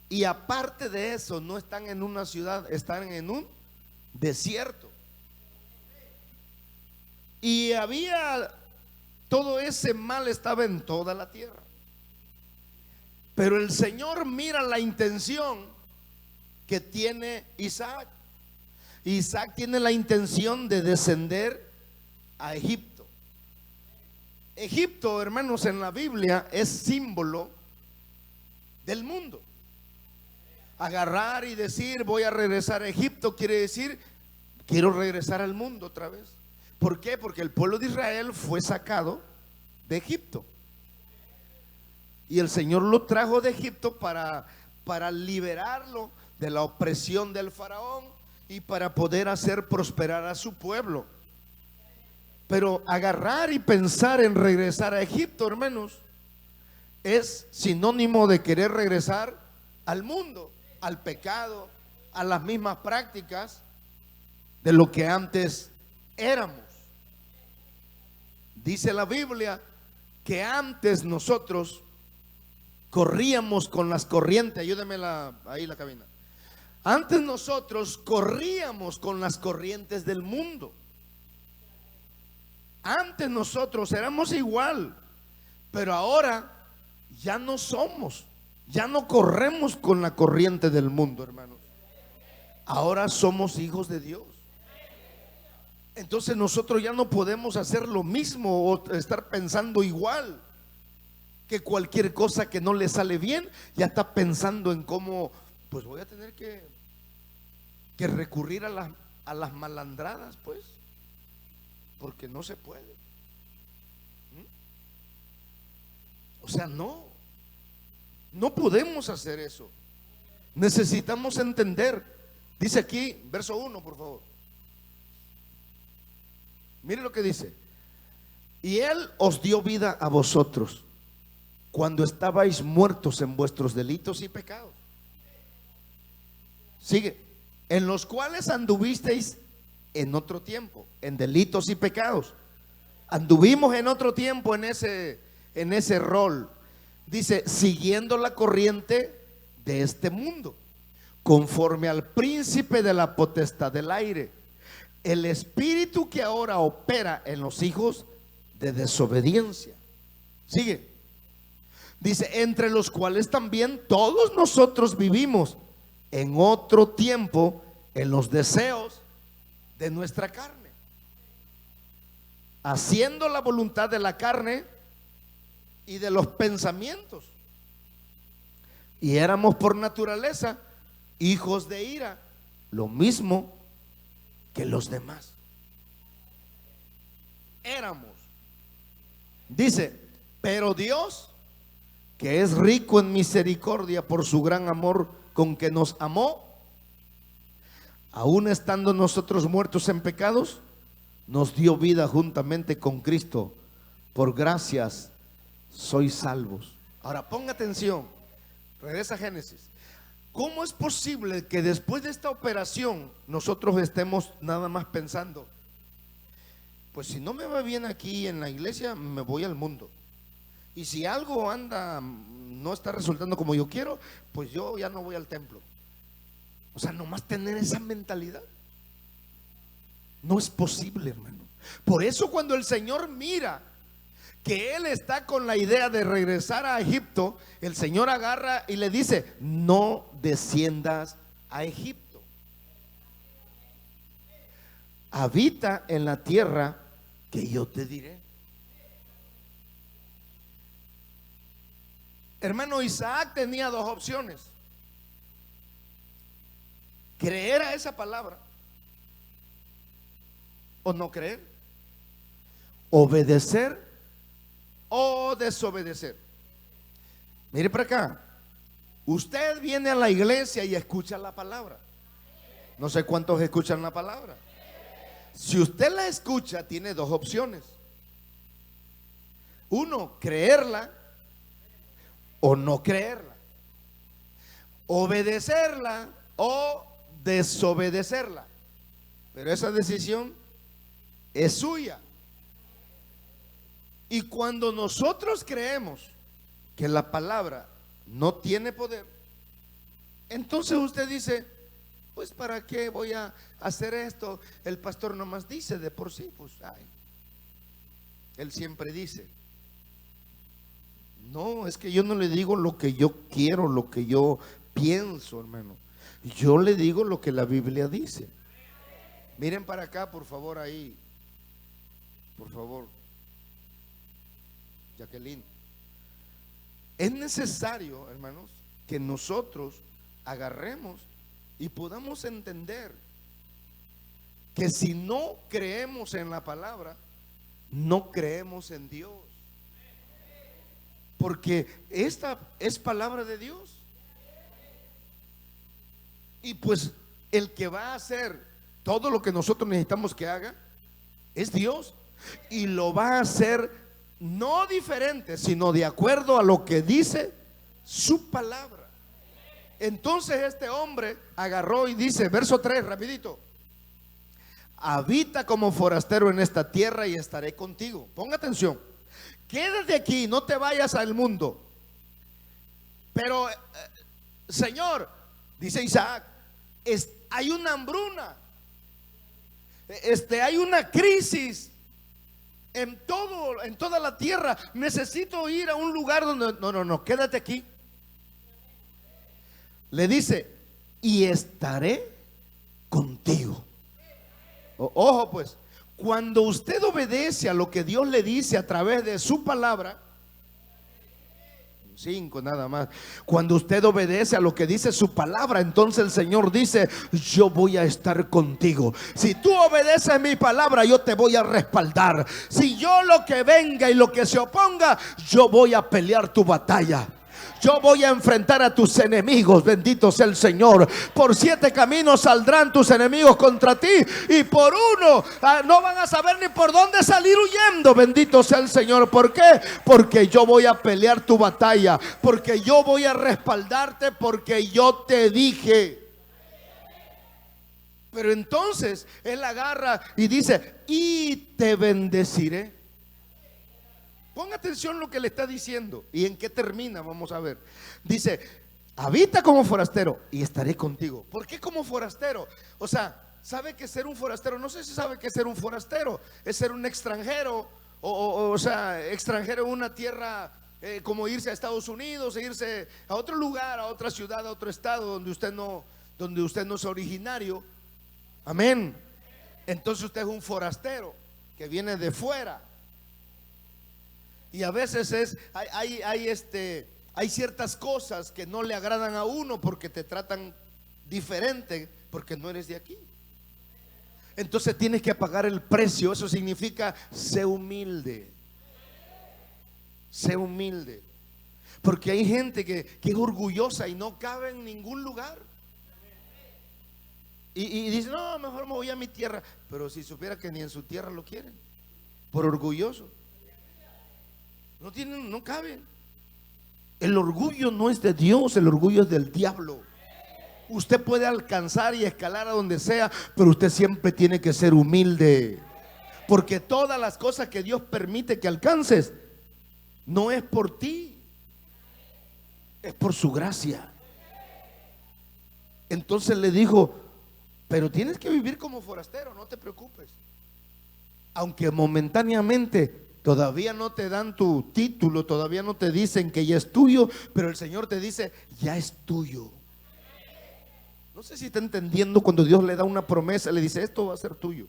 Y aparte de eso, no están en una ciudad, están en un desierto. Y había, todo ese mal estaba en toda la tierra. Pero el Señor mira la intención que tiene Isaac. Isaac tiene la intención de descender a Egipto. Egipto, hermanos, en la Biblia es símbolo del mundo. Agarrar y decir: voy a regresar a Egipto, quiere decir: quiero regresar al mundo otra vez. ¿Por qué? Porque el pueblo de Israel fue sacado de Egipto. Y el Señor lo trajo de Egipto para liberarlo de la opresión del faraón y para poder hacer prosperar a su pueblo. Pero agarrar y pensar en regresar a Egipto, hermanos, es sinónimo de querer regresar al mundo, al pecado, a las mismas prácticas de lo que antes éramos. Dice la Biblia que antes nosotros corríamos con las corrientes. Ayúdeme ahí la cabina. Antes nosotros corríamos con las corrientes del mundo. Antes nosotros éramos igual, pero ahora ya no somos, ya no corremos con la corriente del mundo, hermanos. Ahora somos hijos de Dios. Entonces nosotros ya no podemos hacer lo mismo o estar pensando igual, que cualquier cosa que no le sale bien, ya está pensando en cómo, pues voy a tener que recurrir a las malandradas, pues, porque no se puede. O sea, no podemos hacer eso. Necesitamos entender. Dice aquí, verso 1, por favor. Mire lo que dice. Y Él os dio vida a vosotros cuando estabais muertos en vuestros delitos y pecados. Sigue. En los cuales anduvisteis en otro tiempo, en delitos y pecados. Anduvimos en otro tiempo en ese rol. Dice, siguiendo la corriente de este mundo, conforme al príncipe de la potestad del aire, el espíritu que ahora opera en los hijos de desobediencia. Sigue. Dice, entre los cuales también todos nosotros vivimos en otro tiempo en los deseos de nuestra carne, haciendo la voluntad de la carne y de los pensamientos. Y éramos por naturaleza hijos de ira, lo mismo que los demás. Éramos. Dice, pero Dios, que es rico en misericordia por su gran amor con que nos amó, aun estando nosotros muertos en pecados, nos dio vida juntamente con Cristo. Por gracias sois salvos. Ahora ponga atención, regresa a Génesis. ¿Cómo es posible que después de esta operación nosotros estemos nada más pensando, pues si no me va bien aquí en la iglesia, me voy al mundo? Y si algo no está resultando como yo quiero, pues yo ya no voy al templo. O sea, nomás tener esa mentalidad no es posible, hermano. Por eso cuando el Señor mira que él está con la idea de regresar a Egipto, el Señor agarra y le dice, no desciendas a Egipto. Habita en la tierra que yo te diré. Hermano, Isaac tenía dos opciones: creer a esa palabra o no creer, obedecer o desobedecer. Mire para acá, usted viene a la iglesia y escucha la palabra. No sé cuántos escuchan la palabra. Si usted la escucha, tiene dos opciones: uno, creerla o no creerla, obedecerla o desobedecerla. Pero esa decisión es suya. Y cuando nosotros creemos que la palabra no tiene poder, entonces usted dice, pues ¿para qué voy a hacer esto? El pastor nomás dice de por sí, pues ay, él siempre dice. No, es que yo no le digo lo que yo quiero, lo que yo pienso, hermano. Yo le digo lo que la Biblia dice. Miren para acá, por favor, ahí. Por favor, Jacqueline. Es necesario, hermanos, que nosotros agarremos y podamos entender que si no creemos en la palabra, no creemos en Dios. Porque esta es palabra de Dios. Y pues el que va a hacer todo lo que nosotros necesitamos que haga es Dios. Y lo va a hacer no diferente, sino de acuerdo a lo que dice su palabra. Entonces este hombre agarró y dice, verso 3, rapidito: habita como forastero en esta tierra y estaré contigo. Ponga atención. Quédate aquí, no te vayas al mundo. Pero, Señor, dice Isaac, hay una hambruna, hay una crisis en toda la tierra. Necesito ir a un lugar donde no, quédate aquí. Le dice, y estaré contigo. Ojo pues, Cuando usted obedece a lo que Dios le dice a través de su palabra, 5 nada más. Cuando usted obedece a lo que dice su palabra, entonces el Señor dice: yo voy a estar contigo. Si tú obedeces mi palabra, yo te voy a respaldar. Si yo lo que venga y lo que se oponga, yo voy a pelear tu batalla. Yo voy a enfrentar a tus enemigos. Bendito sea el Señor. Por 7 caminos saldrán tus enemigos contra ti, y por uno no van a saber ni por dónde salir huyendo. Bendito sea el Señor. ¿Por qué? Porque yo voy a pelear tu batalla, porque yo voy a respaldarte, porque yo te dije. Pero entonces Él agarra y dice: y te bendeciré. Ponga atención lo que le está diciendo y en qué termina. Vamos a ver. Dice: habita como forastero y estaré contigo. ¿Por qué como forastero? O sea, ¿sabe que ser un forastero? No sé si sabe que ser un forastero es ser un extranjero, o sea, extranjero en una tierra, como irse a Estados Unidos, e irse a otro lugar, a otra ciudad, a otro estado donde usted no es originario. Amén. Entonces usted es un forastero que viene de fuera. Y a veces hay ciertas cosas que no le agradan a uno porque te tratan diferente, porque no eres de aquí. Entonces tienes que pagar el precio. Eso significa: sé humilde. Sé humilde. Porque hay gente que es orgullosa y no cabe en ningún lugar. Y dice: no, mejor me voy a mi tierra. Pero si supiera que ni en su tierra lo quieren, por orgulloso. No caben. El orgullo no es de Dios, el orgullo es del diablo. Usted puede alcanzar y escalar a donde sea, pero usted siempre tiene que ser humilde. Porque todas las cosas que Dios permite que alcances, no es por ti, es por su gracia. Entonces le dijo: pero tienes que vivir como forastero, no te preocupes. Aunque momentáneamente todavía no te dan tu título, todavía no te dicen que ya es tuyo, pero el Señor te dice: ya es tuyo. No sé si está entendiendo. Cuando Dios le da una promesa, le dice: esto va a ser tuyo,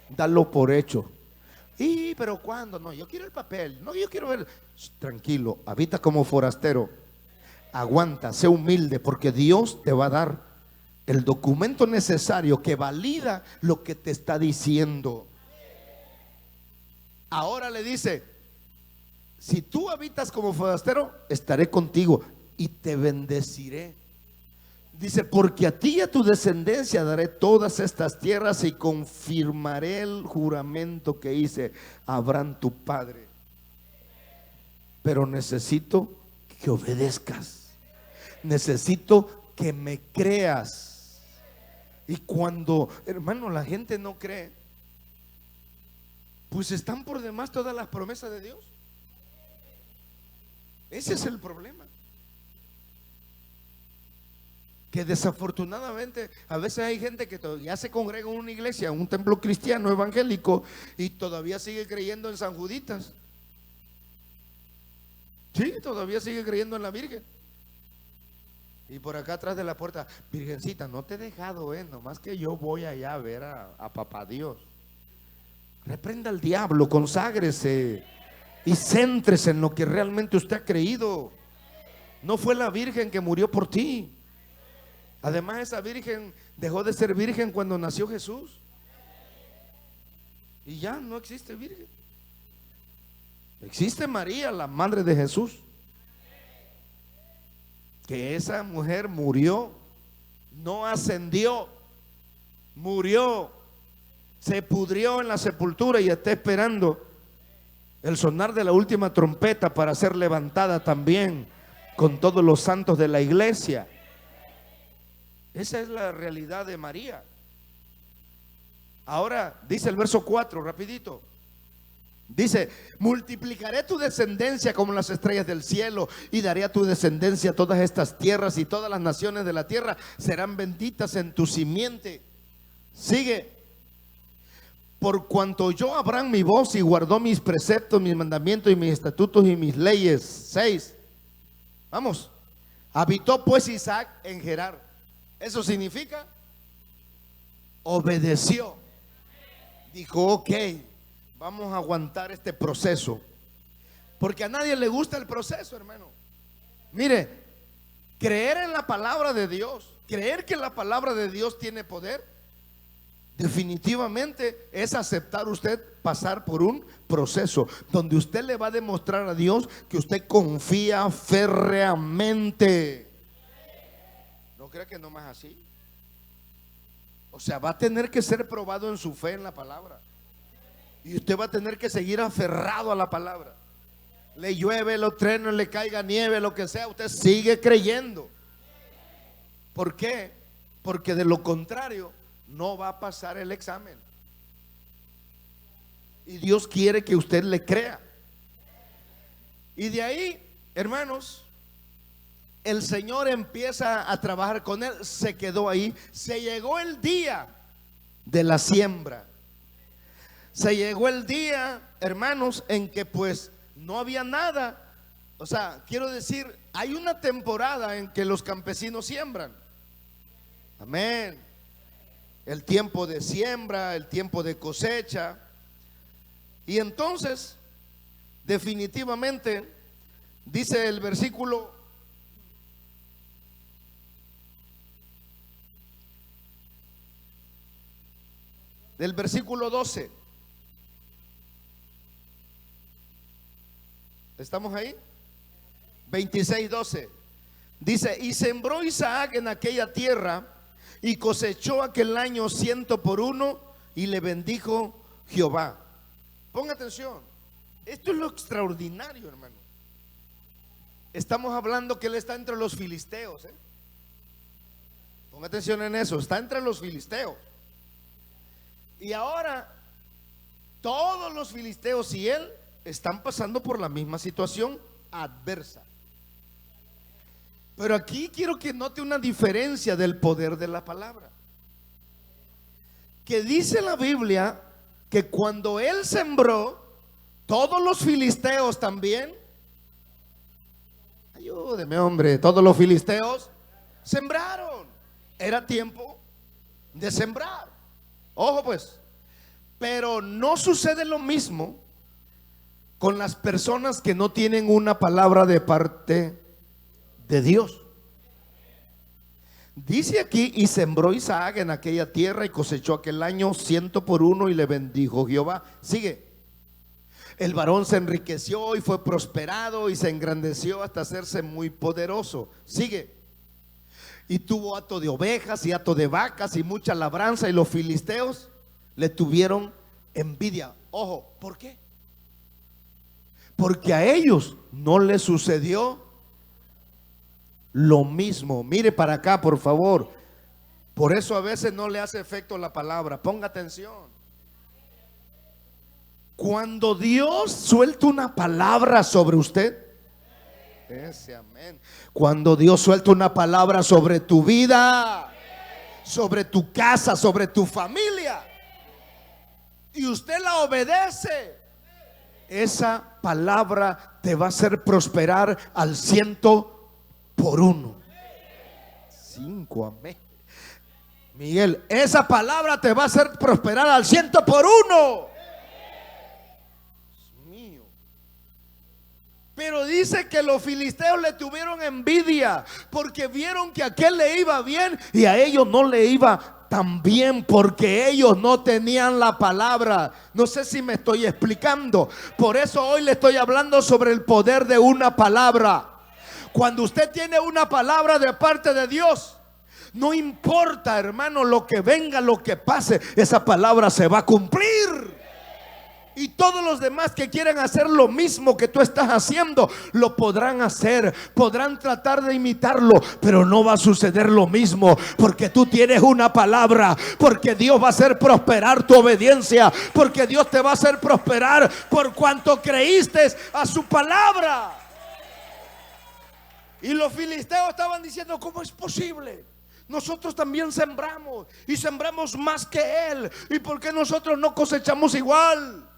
dalo por hecho. Pero ¿cuándo? No, yo quiero el papel. No, yo quiero ver. Tranquilo, habita como forastero. Aguanta, sé humilde, porque Dios te va a dar el documento necesario que valida lo que te está diciendo. Ahora le dice: si tú habitas como forastero, estaré contigo y te bendeciré. Dice: porque a ti y a tu descendencia daré todas estas tierras y confirmaré el juramento que hice a Abraham tu padre. Pero necesito que obedezcas. Necesito que me creas. Y cuando, hermano, la gente no cree, pues están por demás todas las promesas de Dios. Ese es el problema. Que desafortunadamente a veces hay gente que todavía se congrega en una iglesia, en un templo cristiano evangélico, y todavía sigue creyendo en San Juditas. Sí, todavía sigue creyendo en la Virgen. Y por acá atrás de la puerta: Virgencita, no te he dejado, nomás que yo voy allá a ver a Papá Dios. Reprenda al diablo, conságrese y céntrese en lo que realmente usted ha creído. No fue la Virgen que murió por ti. Además, esa Virgen dejó de ser virgen cuando nació Jesús. Y ya no existe Virgen. Existe María, la madre de Jesús. Que esa mujer murió, no ascendió, murió, se pudrió en la sepultura y está esperando el sonar de la última trompeta para ser levantada también con todos los santos de la iglesia. Esa es la realidad de María. Ahora dice el verso 4, rapidito. Dice: multiplicaré tu descendencia como las estrellas del cielo, y daré a tu descendencia todas estas tierras, y todas las naciones de la tierra serán benditas en tu simiente. Sigue: por cuanto oyó Abraham mi voz y guardó mis preceptos, mis mandamientos y mis estatutos y mis leyes. 6. Vamos. Habitó pues Isaac en Gerar. Eso significa obedeció. dijo, ok, vamos a aguantar este proceso, porque a nadie le gusta el proceso, hermano. Mire, creer en la palabra de Dios, creer que la palabra de Dios tiene poder, definitivamente es aceptar usted pasar por un proceso donde usted le va a demostrar a Dios que usted confía férreamente. No crea que no más así. O sea, va a tener que ser probado en su fe en la palabra, y usted va a tener que seguir aferrado a la palabra. Le llueve, lo trueno, le caiga nieve, lo que sea, usted sigue creyendo. ¿Por qué? Porque de lo contrario no va a pasar el examen. Y Dios quiere que usted le crea. Y de ahí, hermanos, el Señor empieza a trabajar con él. Se quedó ahí. Se llegó el día de la siembra. Se llegó el día, hermanos, en que pues no había nada. O sea, quiero decir, hay una temporada en que los campesinos siembran. Amén. El tiempo de siembra, el tiempo de cosecha. Y entonces, definitivamente, dice el versículo del versículo 12. ¿Estamos ahí? 26:12. Dice: y sembró Isaac en aquella tierra y cosechó aquel año 100 por 1 y le bendijo Jehová. Ponga atención, esto es lo extraordinario, hermano. Estamos hablando que él está entre los filisteos, ¿eh? Ponga atención en eso, está entre los filisteos. Y ahora todos los filisteos y él están pasando por la misma situación adversa. Pero aquí quiero que note una diferencia del poder de la palabra. Que dice la Biblia que cuando él sembró, todos los filisteos también, ayúdeme hombre, todos los filisteos sembraron. Era tiempo de sembrar. Ojo pues, pero no sucede lo mismo con las personas que no tienen una palabra de parte de Dios. Dice aquí: y sembró Isaac en aquella tierra y cosechó aquel año 100 por 1 y le bendijo Jehová. Sigue: el varón se enriqueció y fue prosperado y se engrandeció hasta hacerse muy poderoso. Sigue: y tuvo hato de ovejas y hato de vacas y mucha labranza, y los filisteos le tuvieron envidia. Ojo, ¿por qué? Porque a ellos no les sucedió lo mismo. Mire para acá, por favor. Por eso a veces no le hace efecto la palabra. Ponga atención. Cuando Dios suelta una palabra sobre usted, ese amén. Cuando Dios suelta una palabra sobre tu vida, sobre tu casa, sobre tu familia, y usted la obedece, esa palabra te va a hacer prosperar al 100 por 1. 5, amén. Miguel, esa palabra te va a hacer prosperar al 100 por 1. Dios mío. Pero dice que los filisteos le tuvieron envidia porque vieron que a aquel le iba bien y a ellos no le iba también, porque ellos no tenían la palabra. No sé si me estoy explicando. Por eso hoy le estoy hablando sobre el poder de una palabra. Cuando usted tiene una palabra de parte de Dios, no importa, hermano, lo que venga, lo que pase, esa palabra se va a cumplir. Y todos los demás que quieran hacer lo mismo que tú estás haciendo, lo podrán hacer, podrán tratar de imitarlo, pero no va a suceder lo mismo, porque tú tienes una palabra, porque Dios va a hacer prosperar tu obediencia, porque Dios te va a hacer prosperar por cuanto creíste a su palabra. Y los filisteos estaban diciendo: ¿cómo es posible? Nosotros también sembramos y sembramos más que él, ¿y por qué nosotros no cosechamos igual?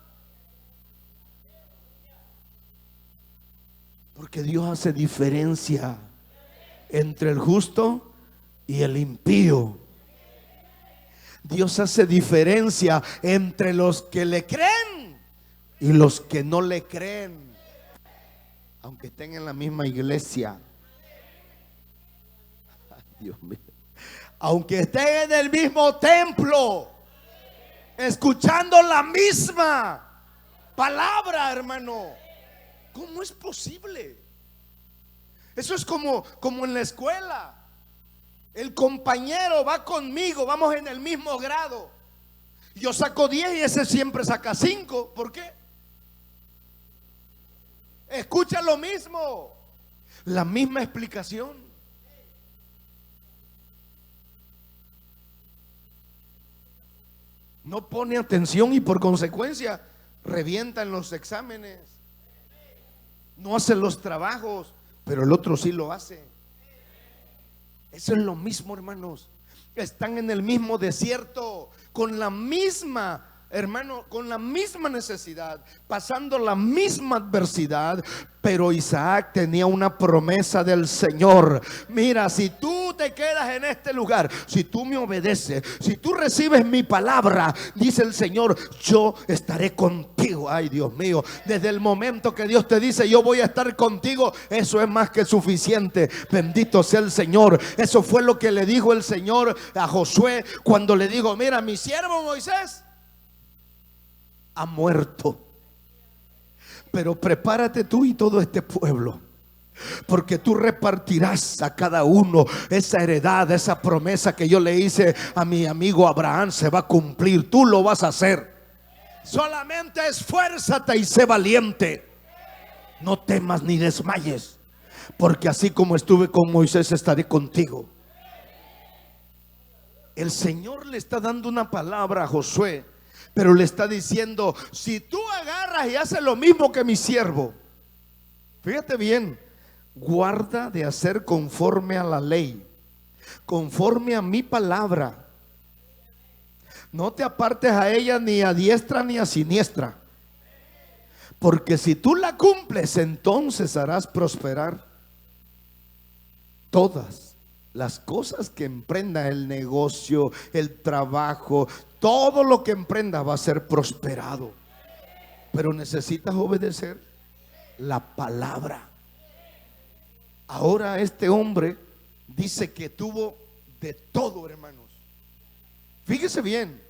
Porque Dios hace diferencia entre el justo y el impío. Dios hace diferencia entre los que le creen y los que no le creen, aunque estén en la misma iglesia. Ay, Dios mío. Aunque estén en el mismo templo, escuchando la misma palabra, hermano. ¿Cómo es posible? Eso es como en la escuela. El compañero va conmigo, vamos en el mismo grado. Yo saco 10 y ese siempre saca 5. ¿Por qué? Escucha lo mismo, la misma explicación. No pone atención y por consecuencia revienta en los exámenes. No hace los trabajos, pero el otro sí lo hace. Eso es lo mismo, hermanos. Están en el mismo desierto, con la misma, hermano, con la misma necesidad, pasando la misma adversidad. Pero Isaac tenía una promesa del Señor. Mira, si tú te quedas en este lugar, si tú me obedeces, si tú recibes mi palabra, dice el Señor, yo estaré contigo. Ay, Dios mío, desde el momento que Dios te dice yo voy a estar contigo, eso es más que suficiente. Bendito sea el Señor. Eso fue lo que le dijo el Señor a Josué cuando le dijo, mira, mi siervo Moisés ha muerto, pero prepárate tú y todo este pueblo, porque tú repartirás a cada uno esa heredad, esa promesa que yo le hice a mi amigo Abraham se va a cumplir. Tú lo vas a hacer. Solamente esfuérzate y sé valiente. No temas ni desmayes, porque así como estuve con Moisés, estaré contigo. El Señor le está dando una palabra a Josué, pero le está diciendo, si tú agarras y haces lo mismo que mi siervo, fíjate bien, guarda de hacer conforme a la ley, conforme a mi palabra. No te apartes a ella ni a diestra ni a siniestra, porque si tú la cumples, entonces harás prosperar todas las cosas que emprenda, el negocio, el trabajo, todo lo que emprenda va a ser prosperado. Pero necesitas obedecer la palabra. Ahora este hombre dice que tuvo de todo, hermanos. Fíjese bien,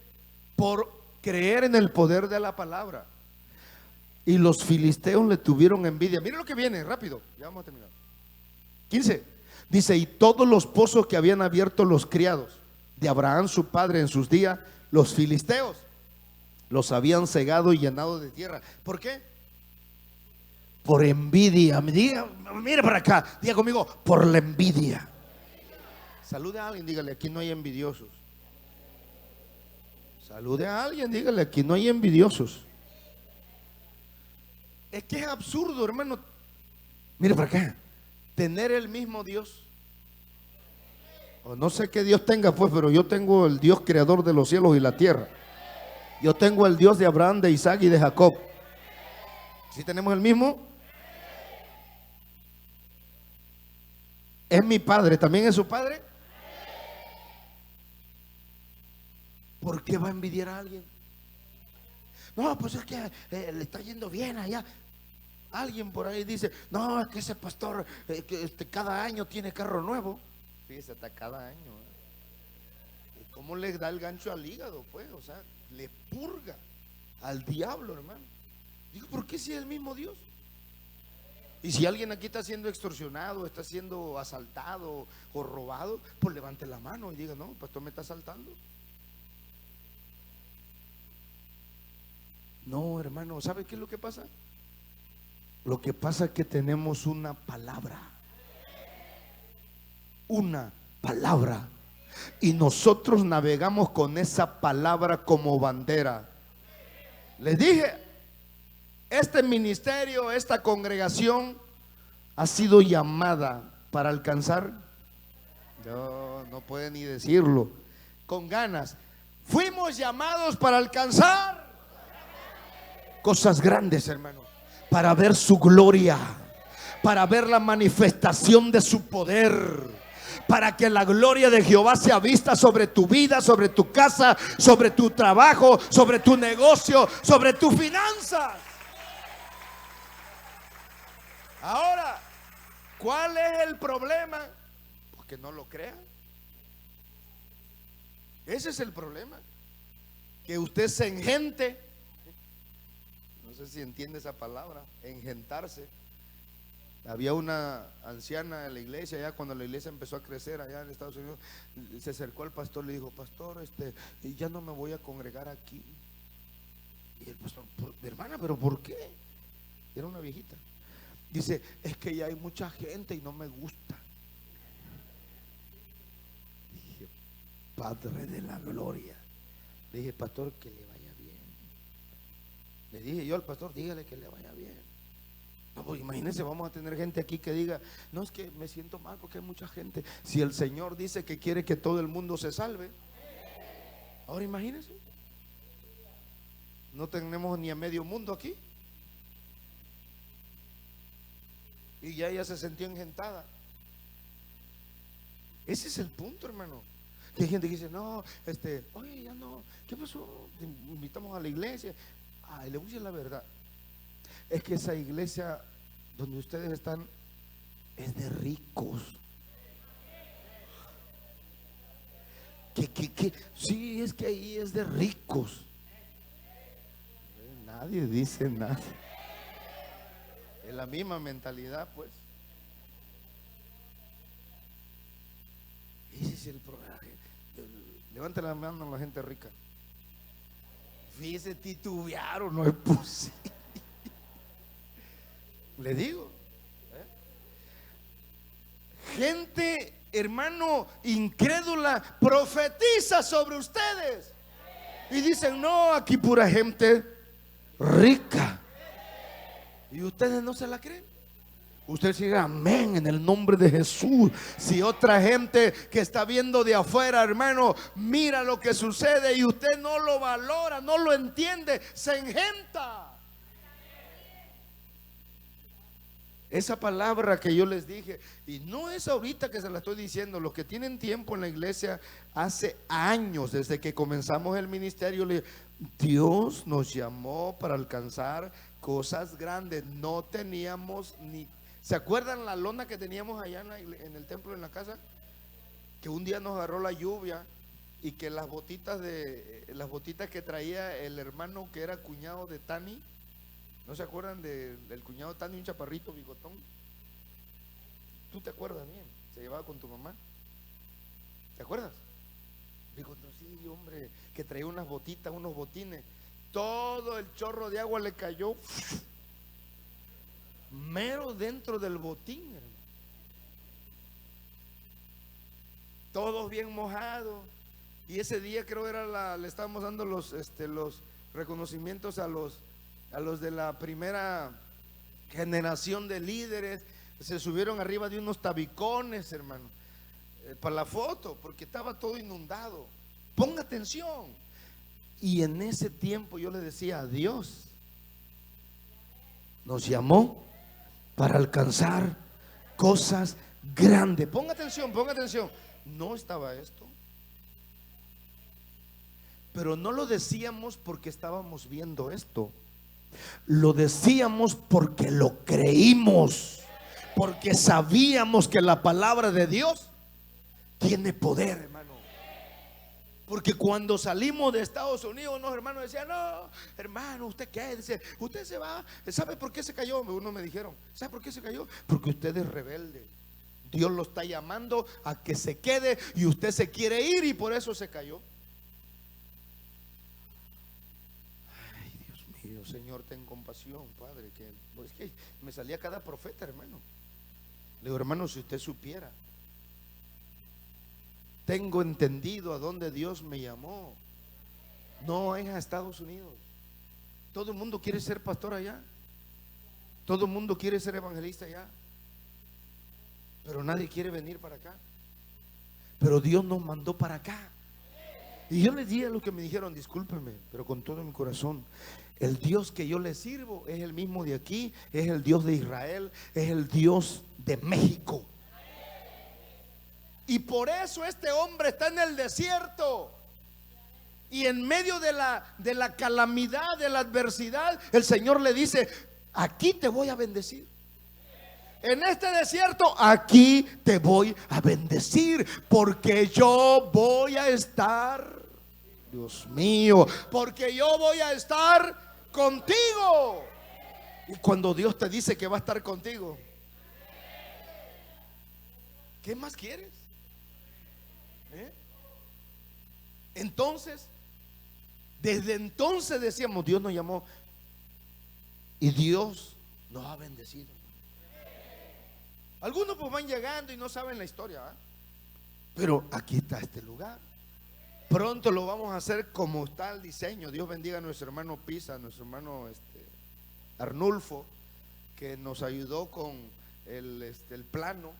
por creer en el poder de la palabra. Y los filisteos le tuvieron envidia. Miren lo que viene, rápido, ya vamos a terminar. 15. Dice, y todos los pozos que habían abierto los criados de Abraham su padre en sus días, los filisteos los habían cegado y llenado de tierra. ¿Por qué? Por envidia. Mire para acá, diga conmigo, por la envidia. Salude a alguien, dígale, aquí no hay envidiosos. Salude a alguien, dígale, aquí no hay envidiosos. Es que es absurdo, hermano. Mire para acá, tener el mismo Dios. O no sé qué Dios tenga pues, pero yo tengo el Dios creador de los cielos y la tierra. Yo tengo el Dios de Abraham, de Isaac y de Jacob. ¿Sí tenemos el mismo? ¿Es mi padre? ¿También es su padre? ¿Por qué va a envidiar a alguien? No, pues es que le está yendo bien allá. Alguien por ahí dice, no, es que ese pastor cada año tiene carro nuevo. Fíjese, hasta cada año. ¿Y cómo le da el gancho al hígado? Pues, o sea, le purga al diablo, hermano. Digo, ¿por qué si es el mismo Dios? Y si alguien aquí está siendo extorsionado, está siendo asaltado o robado, pues levante la mano y diga, no, el pastor me está asaltando. No, hermano, ¿sabe qué es lo que pasa? Lo que pasa es que tenemos una palabra. Una palabra. Y nosotros navegamos con esa palabra como bandera. Les dije, este ministerio, esta congregación ha sido llamada para alcanzar. No puede ni decirlo. Con ganas. Fuimos llamados para alcanzar cosas grandes, hermano. Para ver su gloria, para ver la manifestación de su poder, para que la gloria de Jehová sea vista sobre tu vida, sobre tu casa, sobre tu trabajo, sobre tu negocio, sobre tus finanzas. Ahora, ¿cuál es el problema? Pues que no lo crean. Ese es el problema. Que usted se engente. No sé si entiende esa palabra, engentarse. Había una anciana en la iglesia, ya cuando la iglesia empezó a crecer allá en Estados Unidos, se acercó al pastor, le dijo: pastor, ya no me voy a congregar aquí. Y el pastor: hermana, ¿pero por qué? Era una viejita. Dice: es que ya hay mucha gente y no me gusta. Dije: Padre de la gloria. Le dije: pastor, que le vaya bien. Le dije yo al pastor: dígale que le vaya bien. No, pues imagínense, vamos a tener gente aquí que diga: no, es que me siento mal porque hay mucha gente. Si el Señor dice que quiere que todo el mundo se salve, ahora imagínense, no tenemos ni a medio mundo aquí. Y ya ella se sintió engentada. Ese es el punto, hermano. Que hay gente que dice: no, oye, ya no, ¿qué pasó? Te invitamos a la iglesia. Le voy a decir la verdad. Es que esa iglesia donde ustedes están es de ricos. Sí, es que ahí es de ricos. Nadie dice nada. Es la misma mentalidad, pues. Ese es el problema. Levante la mano a la gente rica. Fíjese, titubearon, no es posible. Le digo, gente, hermano, incrédula, profetiza sobre ustedes y dicen: no, aquí pura gente rica. Y ustedes no se la creen. Usted dice: amén, en el nombre de Jesús. Si otra gente que está viendo de afuera, hermano, mira lo que sucede y usted no lo valora, no lo entiende, se engenta. Esa palabra que yo les dije, y no es ahorita que se la estoy diciendo, los que tienen tiempo en la iglesia, hace años, desde que comenzamos el ministerio, Dios nos llamó para alcanzar cosas grandes. No teníamos ni... ¿Se acuerdan la lona que teníamos allá en el templo, en la casa? Que un día nos agarró la lluvia y que las botitas que traía el hermano que era cuñado de Tani, ¿no se acuerdan del cuñado de Tani, un chaparrito bigotón? ¿Tú te acuerdas bien? Se llevaba con tu mamá. ¿Te acuerdas? Bigotón, sí, hombre, que traía unas botitas, unos botines. Todo el chorro de agua le cayó mero dentro del botín, hermano. Todos bien mojados. Y ese día creo le estábamos dando los reconocimientos a los de la primera generación de líderes. Se subieron arriba de unos tabicones, hermano, para la foto, porque estaba todo inundado. Ponga atención. Y en ese tiempo yo le decía: a Dios nos llamó para alcanzar cosas grandes. Ponga atención, ponga atención. No estaba esto, pero no lo decíamos porque estábamos viendo esto. Lo decíamos porque lo creímos, porque sabíamos que la palabra de Dios tiene poder, hermano. Porque cuando salimos de Estados Unidos, unos hermanos decían: no, hermano, ¿usted qué? Dice: usted se va. ¿Sabe por qué se cayó? Uno me dijeron: ¿sabe por qué se cayó? Porque usted es rebelde. Dios lo está llamando a que se quede y usted se quiere ir y por eso se cayó. Dios mío, Señor, ten compasión, Padre. Es que me salía cada profeta, hermano. Le digo: hermano, si usted supiera, tengo entendido a dónde Dios me llamó. No es a Estados Unidos. Todo el mundo quiere ser pastor allá. Todo el mundo quiere ser evangelista allá. Pero nadie quiere venir para acá. Pero Dios nos mandó para acá. Y yo les dije a los que me dijeron: discúlpenme, pero con todo mi corazón, el Dios que yo le sirvo es el mismo de aquí, es el Dios de Israel, es el Dios de México. Y por eso este hombre está en el desierto. Y en medio de la calamidad, de la adversidad, el Señor le dice: aquí te voy a bendecir. En este desierto, aquí te voy a bendecir, porque yo voy a estar, Dios mío, porque yo voy a estar contigo. Y cuando Dios te dice que va a estar contigo, ¿qué más quieres? Entonces, desde entonces decíamos, Dios nos llamó y Dios nos ha bendecido. Algunos pues van llegando y no saben la historia, ¿eh? Pero aquí está este lugar. Pronto lo vamos a hacer como está el diseño. Dios bendiga a nuestro hermano Pisa, a nuestro hermano Arnulfo, que nos ayudó con el plano.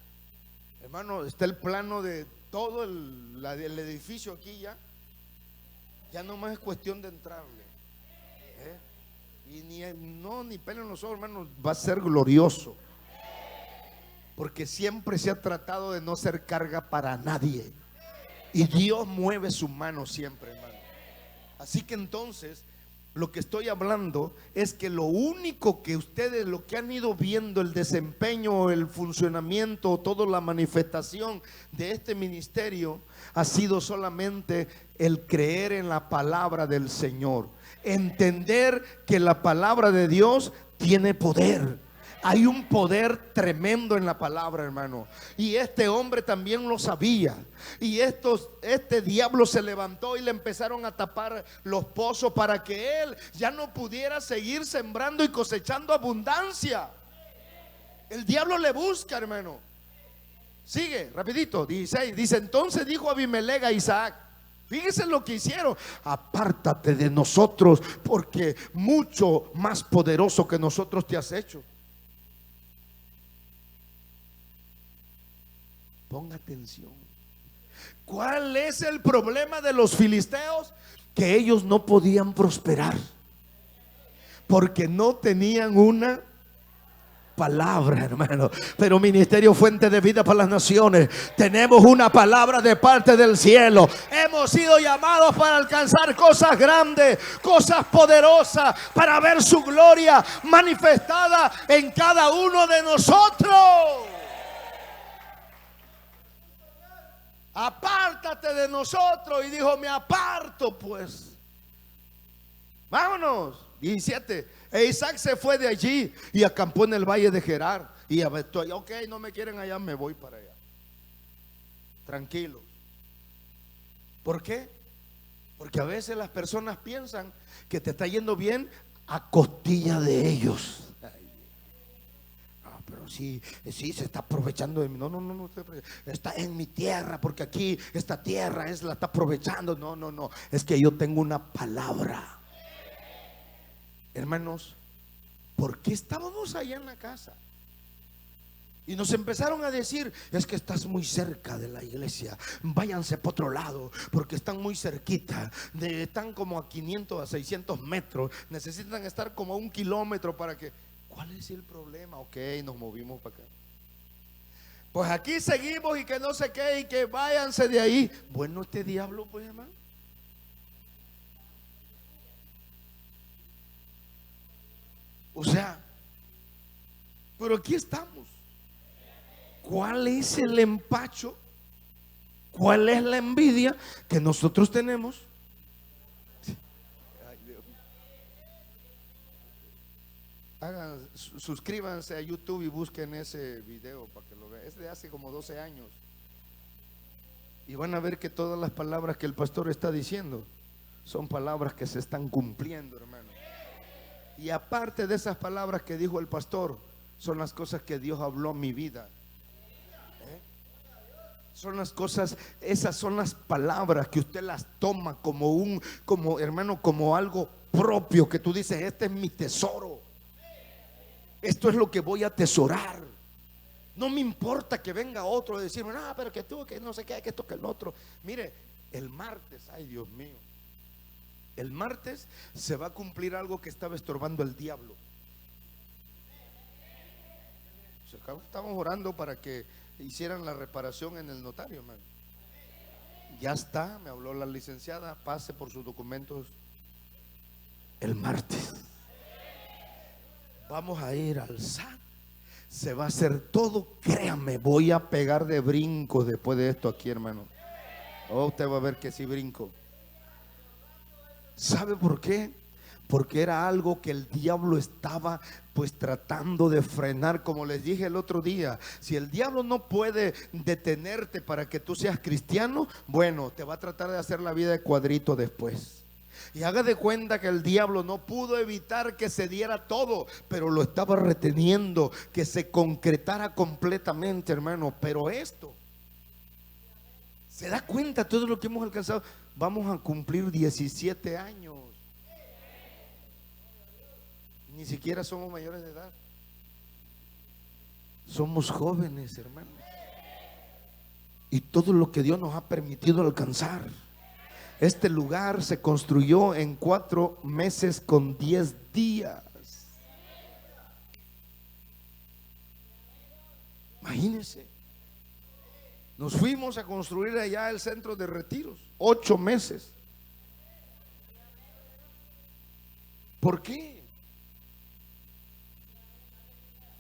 Hermano, está el plano de todo el edificio aquí ya. Ya no más es cuestión de entrarle. Y ni pena en los ojos, hermano, va a ser glorioso. Porque siempre se ha tratado de no ser carga para nadie. Y Dios mueve su mano siempre, hermano. Así que entonces, lo que estoy hablando es que lo único que ustedes, lo que han ido viendo, el desempeño, el funcionamiento, toda la manifestación de este ministerio, ha sido solamente el creer en la palabra del Señor. Entender que la palabra de Dios tiene poder. Hay un poder tremendo en la palabra, hermano. Y este hombre también lo sabía. Y este diablo se levantó y le empezaron a tapar los pozos para que él ya no pudiera seguir sembrando y cosechando abundancia. El diablo le busca, hermano. Sigue, rapidito, 16. Dice: entonces dijo Abimelech a Isaac, fíjense lo que hicieron: apártate de nosotros, porque mucho más poderoso que nosotros te has hecho. Ponga atención. ¿Cuál es el problema de los filisteos? Que ellos no podían prosperar porque no tenían una palabra, hermano. Pero Ministerio Fuente de Vida para las Naciones, tenemos una palabra de parte del cielo. Hemos sido llamados para alcanzar cosas grandes, cosas poderosas, para ver su gloria manifestada en cada uno de nosotros. Apártate de nosotros. Y dijo: me aparto pues. Vámonos. 17. E Isaac se fue de allí y acampó en el valle de Gerar. Y ok, no me quieren allá, me voy para allá. Tranquilo. ¿Por qué? Porque a veces las personas piensan que te está yendo bien a costilla de ellos. Pero sí, se está aprovechando de mí. No, está en mi tierra, porque aquí esta tierra la está aprovechando. No, es que yo tengo una palabra. Hermanos, ¿por qué estábamos allá en la casa? Y nos empezaron a decir: es que estás muy cerca de la iglesia, váyanse para otro lado, porque están muy cerquita, están como a 500 a 600 metros, necesitan estar como a 1 kilómetro para que... ¿Cuál es el problema? Ok, nos movimos para acá. Pues aquí seguimos y que no sé qué, y que váyanse de ahí. Bueno, este diablo, pues, hermano. O sea, pero aquí estamos. ¿Cuál es el empacho? ¿Cuál es la envidia que nosotros tenemos? Suscríbanse a YouTube y busquen ese video para que lo vean. Es de hace como 12 años. Y van a ver que todas las palabras que el pastor está diciendo son palabras que se están cumpliendo, hermano. Y aparte de esas palabras que dijo el pastor, son las cosas que Dios habló en mi vida. Son las cosas, esas son las palabras que usted las toma como hermano, como algo propio, que tú dices: este es mi tesoro. Esto es lo que voy a atesorar. No me importa que venga otro y decirme: no, pero que tú, que no sé qué, que esto, que el otro. Mire, el martes, ay Dios mío, el martes se va a cumplir algo que estaba estorbando el diablo. Estamos orando para que hicieran la reparación en el notario, hermano. Ya está, me habló la licenciada, pase por sus documentos el martes. Vamos a ir al SAT. Se va a hacer todo, créame, voy a pegar de brinco después de esto aquí, hermano. Oh, usted va a ver que sí brinco. ¿Sabe por qué? Porque era algo que el diablo estaba pues tratando de frenar. Como les dije el otro día, si el diablo no puede detenerte para que tú seas cristiano, bueno, te va a tratar de hacer la vida de cuadrito después. Y haga de cuenta que el diablo no pudo evitar que se diera todo, pero lo estaba reteniendo, que se concretara completamente, hermano. Pero esto, ¿se da cuenta todo lo que hemos alcanzado? Vamos a cumplir 17 años. Ni siquiera somos mayores de edad. Somos jóvenes, hermano. Y todo lo que Dios nos ha permitido alcanzar. Este lugar se construyó en 4 meses con 10 días. Imagínense. Nos fuimos a construir allá el centro de retiros. 8 meses. ¿Por qué?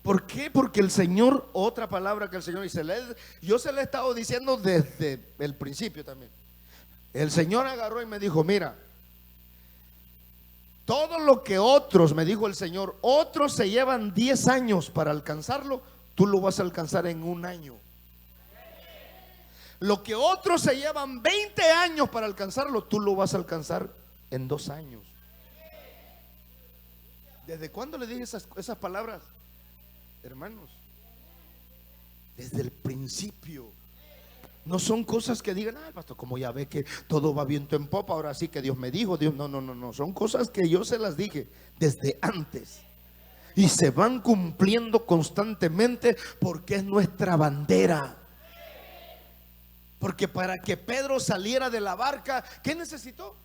¿Por qué? Porque el Señor, otra palabra que el Señor dice, yo se le he estado diciendo desde el principio también. El Señor agarró y me dijo, mira, todo lo que otros, me dijo el Señor, otros se llevan 10 años para alcanzarlo, tú lo vas a alcanzar en 1 año. Lo que otros se llevan 20 años para alcanzarlo, tú lo vas a alcanzar en 2 años. ¿Desde cuándo le dije esas palabras? Hermanos, desde el principio. No son cosas que digan, ay, pastor, como ya ve que todo va viento en popa, ahora sí que Dios me dijo, Dios, no, son cosas que yo se las dije desde antes. Y se van cumpliendo constantemente porque es nuestra bandera. Porque para que Pedro saliera de la barca, ¿qué necesitó?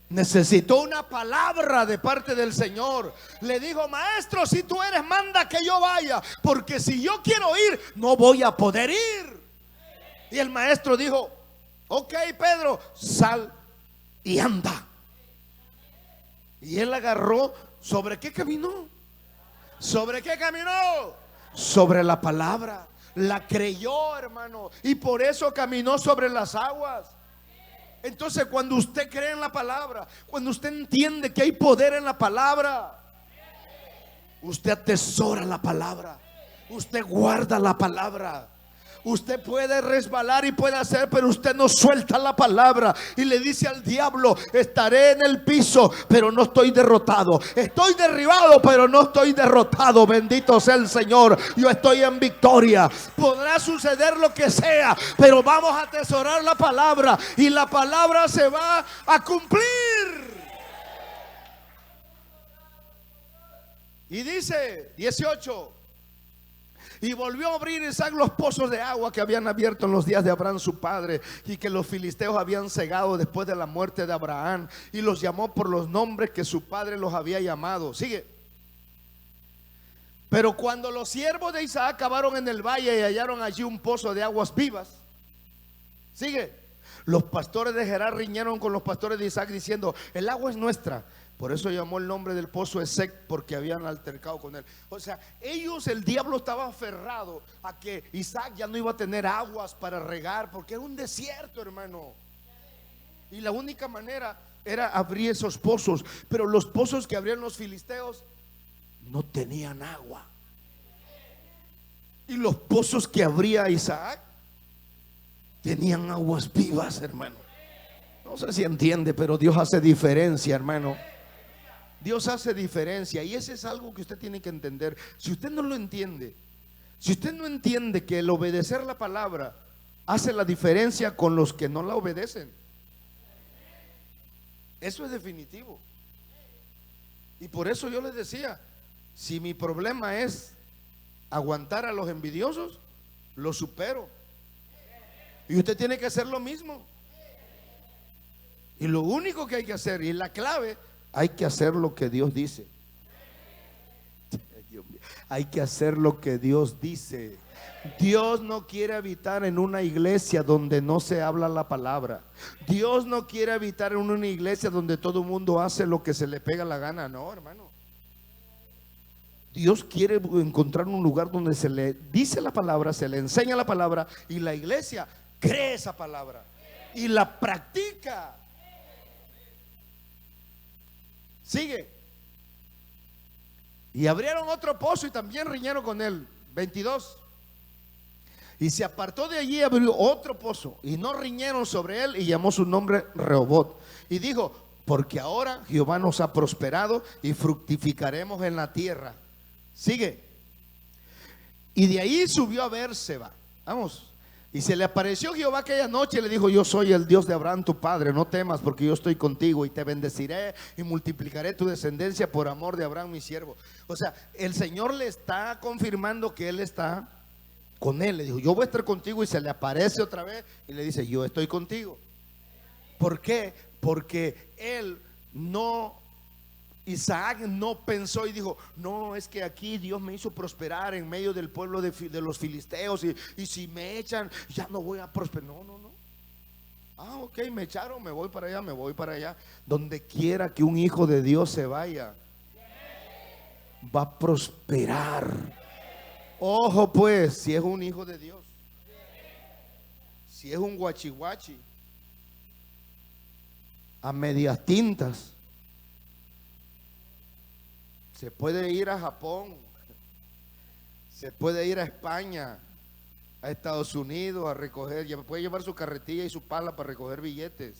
Necesitó una palabra de parte del Señor. Le dijo, maestro, si tú eres, manda que yo vaya, porque si yo quiero ir, no voy a poder ir. Y el maestro dijo, ok, Pedro, sal y anda. Y él agarró, ¿sobre qué caminó? ¿Sobre qué caminó? Sobre la palabra. La creyó, hermano, y por eso caminó sobre las aguas. Entonces, cuando usted cree en la palabra, cuando usted entiende que hay poder en la palabra, usted atesora la palabra, usted guarda la palabra. Usted puede resbalar y puede hacer, pero usted no suelta la palabra y le dice al diablo, estaré en el piso, pero no estoy derrotado. Estoy derribado, pero no estoy derrotado. Bendito sea el Señor. Yo estoy en victoria. Podrá suceder lo que sea, pero vamos a atesorar la palabra y la palabra se va a cumplir. Y dice 18. Y volvió a abrir Isaac los pozos de agua que habían abierto en los días de Abraham su padre, y que los filisteos habían cegado después de la muerte de Abraham, y los llamó por los nombres que su padre los había llamado. Sigue. Pero cuando los siervos de Isaac cavaron en el valle y hallaron allí un pozo de aguas vivas, sigue, los pastores de Gerar riñeron con los pastores de Isaac diciendo, el agua es nuestra. Por eso llamó el nombre del pozo Esec, porque habían altercado con él. O sea, el diablo estaba aferrado a que Isaac ya no iba a tener aguas para regar, porque era un desierto, hermano. Y la única manera era abrir esos pozos. Pero los pozos que abrían los filisteos no tenían agua. Y los pozos que abría Isaac tenían aguas vivas, hermano. No sé si entiende, pero Dios hace diferencia, hermano. Dios hace diferencia, y ese es algo que usted tiene que entender. Si usted no lo entiende, si usted no entiende que el obedecer la palabra hace la diferencia con los que no la obedecen, eso es definitivo. Y por eso yo les decía, si mi problema es aguantar a los envidiosos, lo supero. Y usted tiene que hacer lo mismo. Y lo único que hay que hacer, y la clave, hay que hacer lo que Dios dice. Hay que hacer lo que Dios dice. Dios no quiere habitar en una iglesia donde no se habla la palabra. Dios no quiere habitar en una iglesia donde todo el mundo hace lo que se le pega la gana. No, hermano. Dios quiere encontrar un lugar donde se le dice la palabra, se le enseña la palabra y la iglesia cree esa palabra y la practica. Sigue. Y abrieron otro pozo y también riñeron con él. 22. Y se apartó de allí y abrió otro pozo y no riñeron sobre él y llamó su nombre Rehobot. Y dijo: porque ahora Jehová nos ha prosperado y fructificaremos en la tierra. Sigue. Y de ahí subió a Bérseba. Vamos. Y se le apareció Jehová aquella noche y le dijo: yo soy el Dios de Abraham tu padre, no temas, porque yo estoy contigo y te bendeciré y multiplicaré tu descendencia por amor de Abraham mi siervo. O sea, el Señor le está confirmando que Él está con él. Le dijo: yo voy a estar contigo. Y se le aparece otra vez y le dice: yo estoy contigo. ¿Por qué? Porque Isaac no pensó y dijo: no, es que aquí Dios me hizo prosperar en medio del pueblo de los filisteos y si me echan ya no voy a prosperar. No. Ah, ok, me echaron, me voy para allá. Donde quiera que un hijo de Dios se vaya, va a prosperar. Ojo pues, si es un hijo de Dios, si es un guachihuachi a medias tintas, se puede ir a Japón, se puede ir a España, a Estados Unidos a recoger, puede llevar su carretilla y su pala para recoger billetes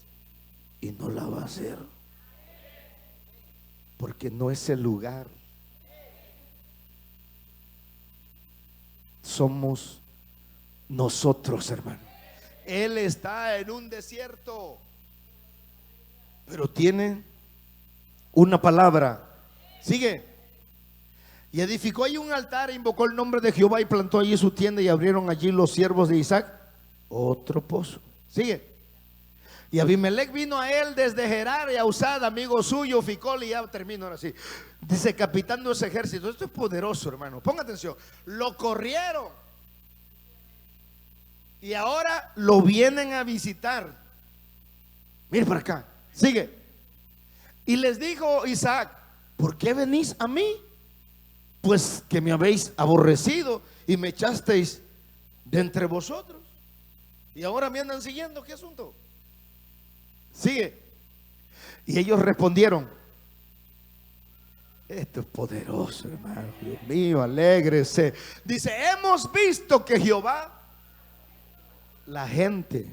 y no la va a hacer, porque no es el lugar. Somos nosotros, hermano. Él está en un desierto, pero tiene una palabra. Sigue. Y edificó allí un altar, invocó el nombre de Jehová y plantó allí su tienda, y abrieron allí los siervos de Isaac otro pozo. Sigue. Y Abimelech vino a él desde Gerar y a Usad, amigo suyo, Ficol, y ya termino ahora sí. Dice: capitán de ese ejército. Esto es poderoso, hermano. Ponga atención. Lo corrieron y ahora lo vienen a visitar. Mire para acá. Sigue. Y les dijo Isaac: ¿por qué venís a mí? Pues que me habéis aborrecido y me echasteis de entre vosotros, y ahora me andan siguiendo. ¿Qué asunto? Sigue. Y ellos respondieron: esto es poderoso, hermano. Dios mío, alégrese. Dice: hemos visto que Jehová, la gente,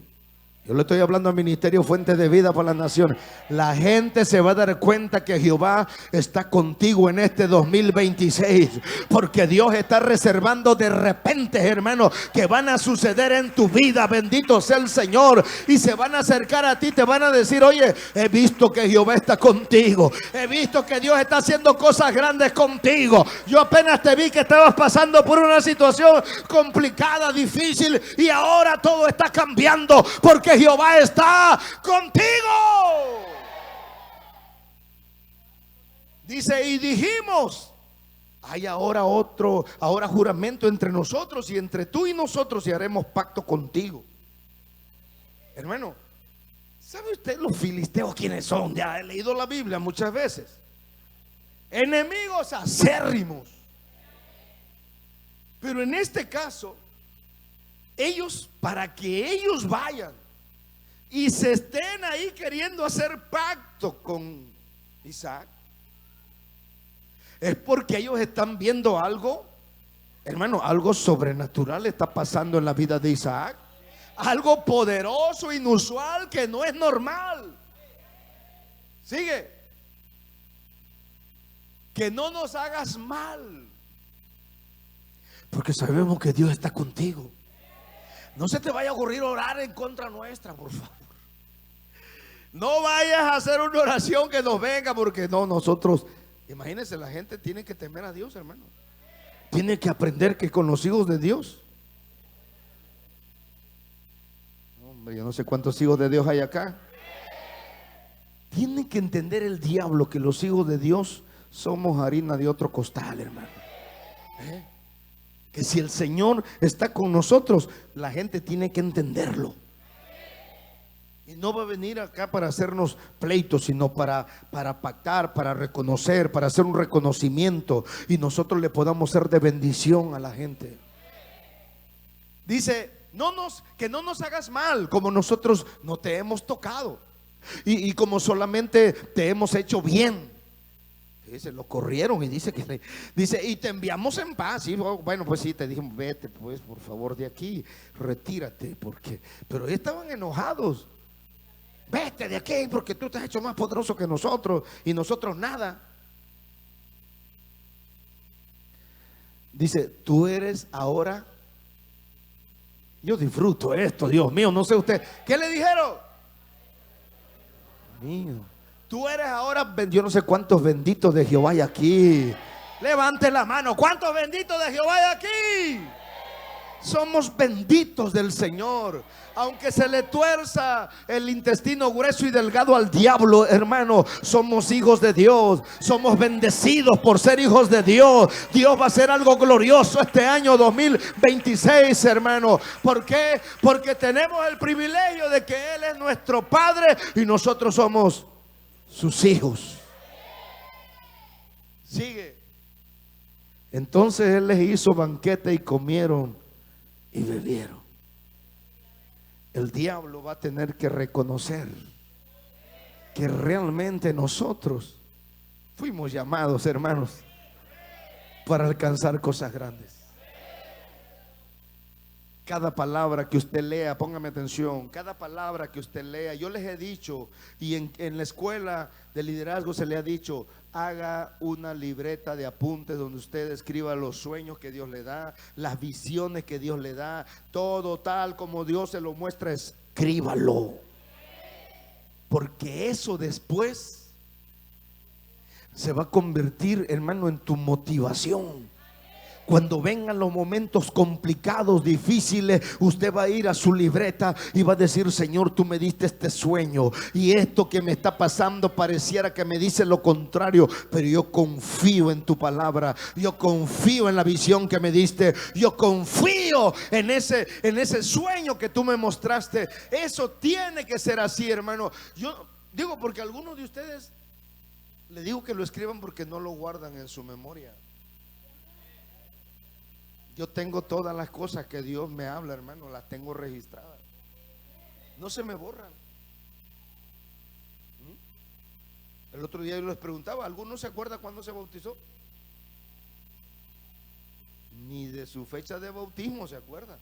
yo le estoy hablando al ministerio Fuente de Vida para las Naciones, la gente se va a dar cuenta que Jehová está contigo en este 2026, porque Dios está reservando de repente, hermano, que van a suceder en tu vida. Bendito sea el Señor. Y se van a acercar a ti, te van a decir: oye, he visto que Jehová está contigo, he visto que Dios está haciendo cosas grandes contigo. Yo apenas te vi que estabas pasando por una situación complicada, difícil, y ahora todo está cambiando porque Jehová está contigo. Dice: y dijimos: hay ahora juramento entre nosotros y entre tú y nosotros, y haremos pacto contigo. Hermano, ¿sabe usted los filisteos quiénes son? Ya he leído la Biblia muchas veces. Enemigos acérrimos. Pero en este caso, para que ellos vayan y se estén ahí queriendo hacer pacto con Isaac, es porque ellos están viendo algo, hermano, algo sobrenatural está pasando en la vida de Isaac. Algo poderoso, inusual, que no es normal. Sigue. Que no nos hagas mal, porque sabemos que Dios está contigo. No se te vaya a ocurrir orar en contra nuestra, por favor. No vayas a hacer una oración que nos venga, porque no, nosotros, imagínense, la gente tiene que temer a Dios, hermano. Tiene que aprender que con los hijos de Dios, hombre, yo no sé cuántos hijos de Dios hay acá. Tienen que entender el diablo que los hijos de Dios somos harina de otro costal, hermano. Que si el Señor está con nosotros, la gente tiene que entenderlo. Y no va a venir acá para hacernos pleitos, sino para pactar, para reconocer, para hacer un reconocimiento, y nosotros le podamos ser de bendición a la gente. Dice, que no nos hagas mal como nosotros no te hemos tocado, y como solamente te hemos hecho bien. Dice, lo corrieron y dice y te enviamos en paz. Y bueno, pues sí, te dijimos, vete pues por favor de aquí, retírate, pero estaban enojados. Vete de aquí porque tú te has hecho más poderoso que nosotros y nosotros nada. Dice, tú eres ahora. Yo disfruto esto, Dios mío, no sé usted. ¿Qué le dijeron? Mío. Tú eres ahora, yo no sé cuántos benditos de Jehová hay aquí. Levante la mano. ¿Cuántos benditos de Jehová hay aquí? Somos benditos del Señor. Aunque se le tuerza el intestino grueso y delgado al diablo, hermano, somos hijos de Dios. Somos bendecidos por ser hijos de Dios. Dios va a hacer algo glorioso este año 2026, hermano. ¿Por qué? Porque tenemos el privilegio de que Él es nuestro Padre y nosotros somos sus hijos. Sigue. Entonces Él les hizo banquete y comieron y bebieron. El diablo va a tener que reconocer que realmente nosotros fuimos llamados, hermanos, para alcanzar cosas grandes. Cada palabra que usted lea, póngame atención, cada palabra que usted lea, yo les he dicho, y en la escuela de liderazgo se le ha dicho, haga una libreta de apuntes donde usted escriba los sueños que Dios le da, las visiones que Dios le da, todo tal como Dios se lo muestra, escríbalo. Porque eso después se va a convertir, hermano, en tu motivación. Cuando vengan los momentos complicados, difíciles, usted va a ir a su libreta y va a decir, Señor, tú me diste este sueño y esto que me está pasando pareciera que me dice lo contrario, pero yo confío en tu palabra, yo confío en la visión que me diste, yo confío en ese sueño que tú me mostraste. Eso tiene que ser así, hermano. Yo digo, porque algunos de ustedes, le digo que lo escriban porque no lo guardan en su memoria. Yo tengo todas las cosas que Dios me habla, hermano, las tengo registradas. No se me borran. El otro día yo les preguntaba, ¿alguno se acuerda cuándo se bautizó? Ni de su fecha de bautismo se acuerda.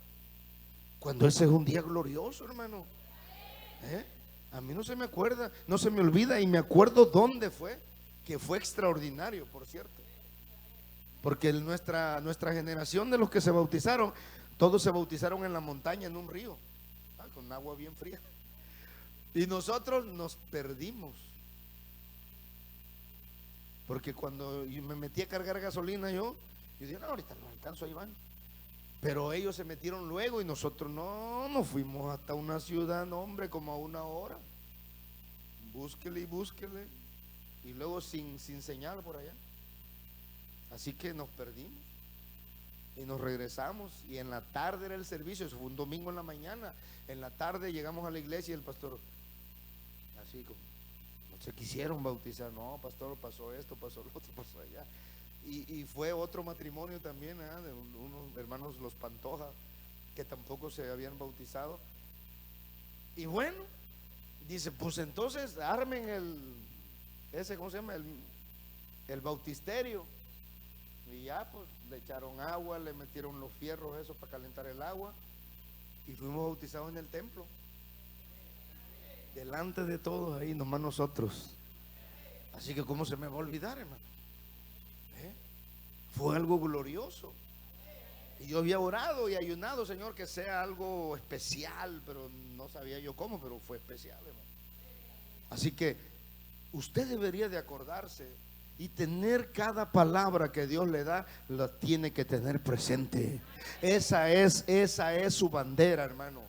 Cuando ese es un día glorioso, hermano. A mí no se me acuerda, no se me olvida, y me acuerdo dónde fue, que fue extraordinario, por cierto. Porque nuestra generación de los que se bautizaron, todos se bautizaron en la montaña, en un río, con agua bien fría. Y nosotros nos perdimos. Porque cuando yo me metí a cargar gasolina, yo dije, no, ahorita no alcanzo, ahí van. Pero ellos se metieron luego y nosotros no, nos fuimos hasta una ciudad, no, hombre, como a 1 hora. Búsquele y búsquele. Y luego sin señal por allá. Así que nos perdimos y nos regresamos, y en la tarde era el servicio. Eso fue un domingo en la mañana. En la tarde llegamos a la iglesia y el pastor, así como, no se quisieron bautizar. No, pastor, pasó esto, pasó lo otro, pasó allá. Y fue otro matrimonio también, de unos hermanos, los Pantoja, que tampoco se habían bautizado. Y bueno, dice, pues entonces armen ¿cómo se llama? El bautisterio. Y ya pues le echaron agua, le metieron los fierros esos para calentar el agua, y fuimos bautizados en el templo, delante de todos ahí, nomás nosotros. Así que cómo se me va a olvidar, hermano. Fue algo glorioso. Y yo había orado y ayunado, Señor, que sea algo especial, pero no sabía yo cómo, pero fue especial, hermano. Así que usted debería de acordarse y tener cada palabra que Dios le da, la tiene que tener presente. Esa es su bandera, hermano.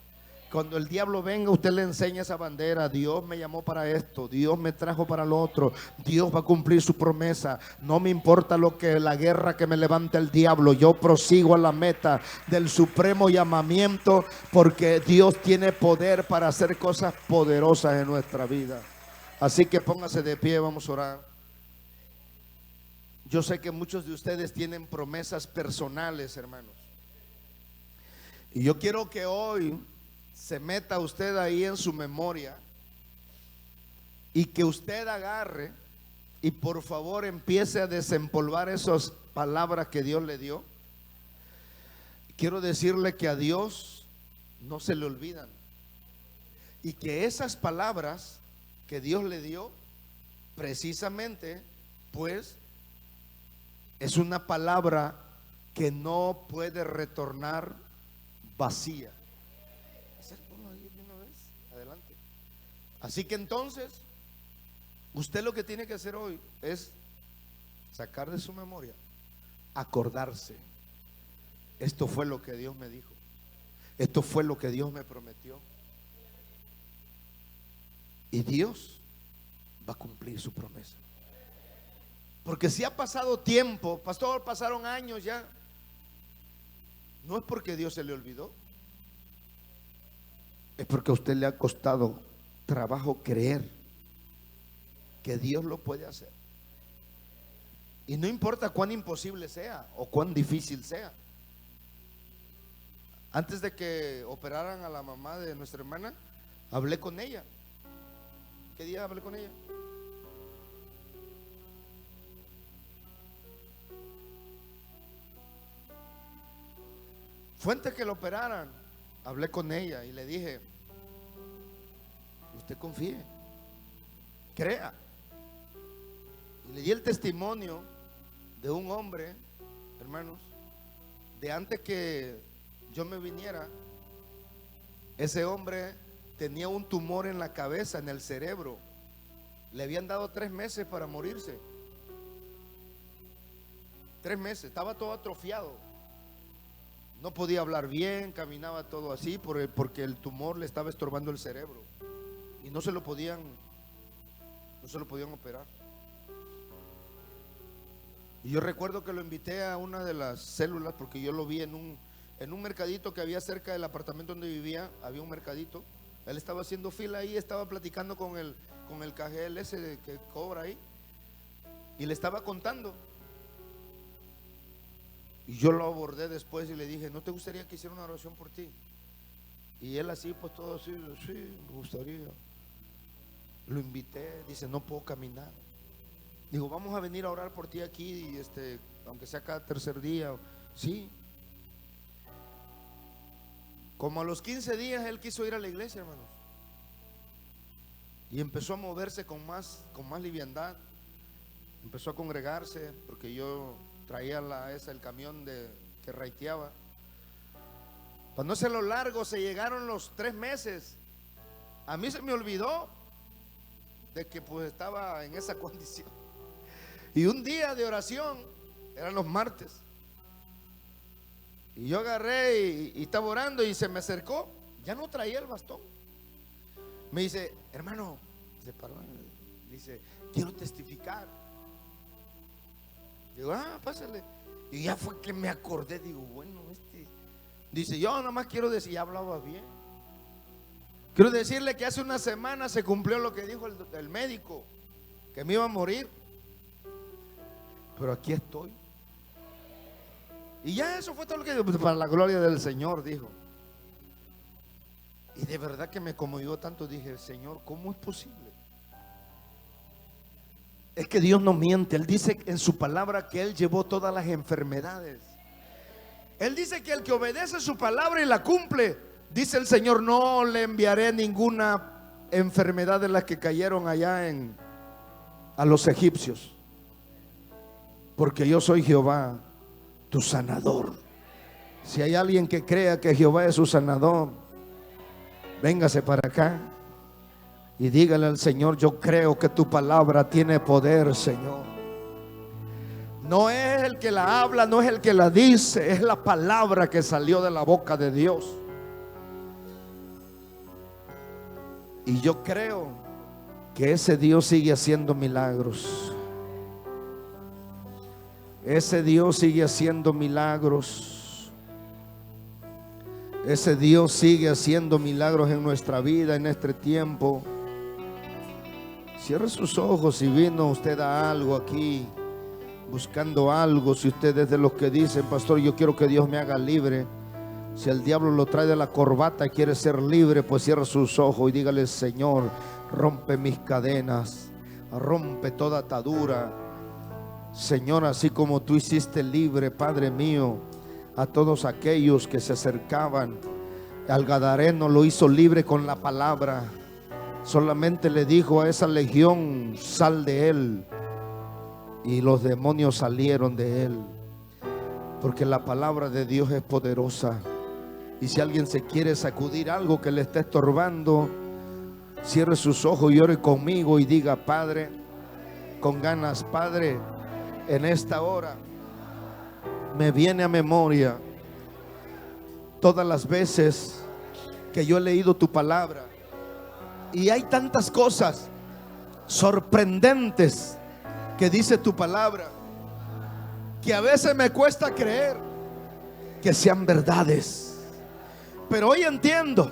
Cuando el diablo venga, usted le enseña esa bandera: Dios me llamó para esto, Dios me trajo para lo otro, Dios va a cumplir su promesa. No me importa lo que la guerra que me levante el diablo, yo prosigo a la meta del supremo llamamiento, porque Dios tiene poder para hacer cosas poderosas en nuestra vida. Así que póngase de pie, vamos a orar. Yo sé que muchos de ustedes tienen promesas personales, hermanos, y yo quiero que hoy se meta usted ahí en su memoria y que usted agarre y por favor empiece a desempolvar esas palabras que Dios le dio. Quiero decirle que a Dios no se le olvidan, y que esas palabras que Dios le dio, precisamente, pues, es una palabra que no puede retornar vacía. Adelante. Así que entonces, usted lo que tiene que hacer hoy es sacar de su memoria, acordarse: esto fue lo que Dios me dijo, esto fue lo que Dios me prometió, y Dios va a cumplir su promesa. Porque si ha pasado tiempo, pastor, pasaron años ya, no es porque Dios se le olvidó, es porque a usted le ha costado trabajo creer que Dios lo puede hacer. Y no importa cuán imposible sea o cuán difícil sea. Antes de que operaran a la mamá de nuestra hermana, hablé con ella. ¿Qué día hablé con ella? Fue antes que la operaran. Hablé con ella y le dije: usted confíe, crea. Y le di el testimonio de un hombre, hermanos, de antes que yo me viniera. Ese hombre tenía un tumor en la cabeza, en el cerebro. Le habían dado 3 meses para morirse. 3 meses, estaba todo atrofiado. No podía hablar bien, caminaba todo así porque el tumor le estaba estorbando el cerebro y no se lo podían operar. Y yo recuerdo que lo invité a una de las células, porque yo lo vi en un mercadito que había cerca del apartamento donde vivía. Había un mercadito. Él estaba haciendo fila ahí, estaba platicando con el cajero ese que cobra ahí, y le estaba contando. Y yo lo abordé después y le dije: ¿no te gustaría que hiciera una oración por ti? Y él así, pues todo así: sí, me gustaría. Lo invité, dice: no puedo caminar. Digo: vamos a venir a orar por ti aquí, aunque sea cada tercer día. Sí. Como a los 15 días él quiso ir a la iglesia, hermanos, y empezó a moverse con más liviandad. Empezó a congregarse, porque yo traía el camión que raiteaba. Para no hacerlo largo, se llegaron los 3 meses. A mí se me olvidó de que pues estaba en esa condición. Y un día de oración, eran los martes, y yo agarré y estaba orando, y se me acercó. Ya no traía el bastón. Me dice: hermano, se paró, dice: quiero testificar. Digo: pásale. Y ya fue que me acordé. Digo: bueno, dice: yo nada más quiero decir, ya hablaba bien. Quiero decirle que hace una semana se cumplió lo que dijo el médico, que me iba a morir. Pero aquí estoy. Y ya eso fue todo lo que dijo. Para la gloria del Señor, dijo. Y de verdad que me conmovió tanto. Dije: Señor, ¿cómo es posible? Es que Dios no miente. Él dice en su palabra que Él llevó todas las enfermedades. Él dice que el que obedece su palabra y la cumple, dice el Señor: no le enviaré ninguna enfermedad de las que cayeron allá a los egipcios, porque yo soy Jehová, tu sanador. Si hay alguien que crea que Jehová es su sanador, véngase para acá y dígale al Señor: yo creo que tu palabra tiene poder, Señor. No es el que la habla, no es el que la dice, es la palabra que salió de la boca de Dios. Y yo creo que ese Dios sigue haciendo milagros. Ese Dios sigue haciendo milagros. Ese Dios sigue haciendo milagros en nuestra vida, en este tiempo. Cierre sus ojos si vino usted a algo aquí, buscando algo. Si usted es de los que dicen: pastor, yo quiero que Dios me haga libre. Si el diablo lo trae de la corbata y quiere ser libre, pues cierre sus ojos y dígale: Señor, rompe mis cadenas, rompe toda atadura. Señor, así como tú hiciste libre, Padre mío, a todos aquellos que se acercaban al Gadareno, lo hizo libre con la palabra. Solamente le dijo a esa legión: sal de él, y los demonios salieron de él, porque la palabra de Dios es poderosa. Y si alguien se quiere sacudir algo que le está estorbando, cierre sus ojos y ore conmigo y diga: Padre, con ganas, Padre, en esta hora me viene a memoria todas las veces que yo he leído tu palabra, y hay tantas cosas sorprendentes que dice tu palabra, que a veces me cuesta creer que sean verdades. Pero hoy entiendo,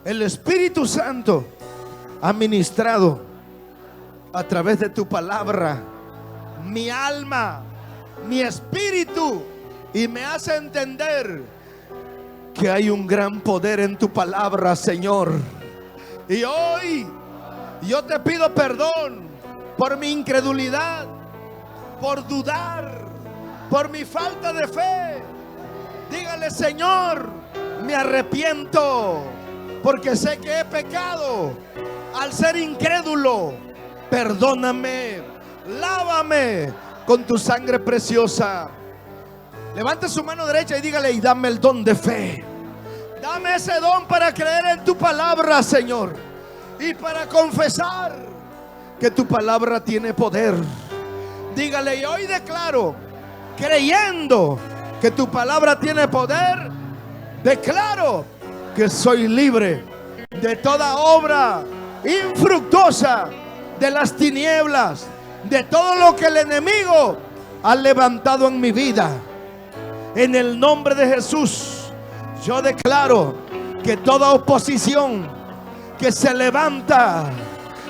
el Espíritu Santo ha ministrado a través de tu palabra mi alma, mi espíritu, y me hace entender que hay un gran poder en tu palabra, Señor. Y hoy yo te pido perdón por mi incredulidad, por dudar, por mi falta de fe. Dígale: Señor, me arrepiento porque sé que he pecado al ser incrédulo. Perdóname, lávame con tu sangre preciosa. Levante su mano derecha y dígale: y dame el don de fe. Dame ese don para creer en tu palabra, Señor, y para confesar que tu palabra tiene poder. Dígale: y hoy declaro, creyendo que tu palabra tiene poder, declaro que soy libre de toda obra infructuosa de las tinieblas, de todo lo que el enemigo ha levantado en mi vida. En el nombre de Jesús, yo declaro que toda oposición que se levanta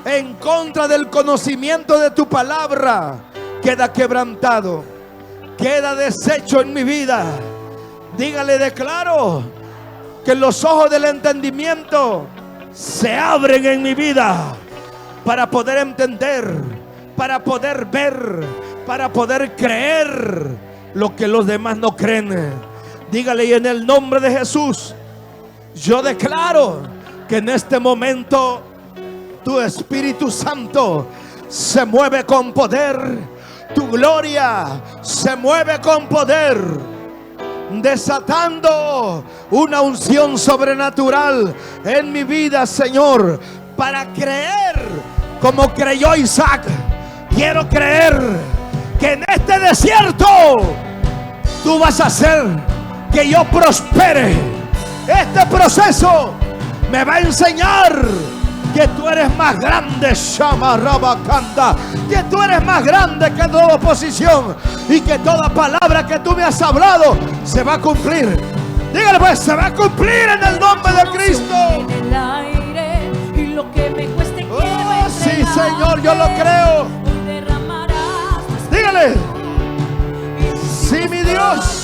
en contra del conocimiento de tu palabra queda quebrantado, queda deshecho en mi vida. Dígale: declaro que los ojos del entendimiento se abren en mi vida para poder entender, para poder ver, para poder creer lo que los demás no creen. Dígale: y en el nombre de Jesús, yo declaro que en este momento tu Espíritu Santo se mueve con poder, tu gloria se mueve con poder, desatando una unción sobrenatural en mi vida, Señor, para creer como creyó Isaac. Quiero creer que en este desierto tú vas a hacer que yo prospere. Este proceso me va a enseñar que tú eres más grande, Shama Rabakanda, que tú eres más grande que toda oposición, y que toda palabra que tú me has hablado se va a cumplir. Dígale pues: se va a cumplir en el nombre de Cristo. Oh, sí, Señor, yo lo creo. Dígale: sí, mi Dios.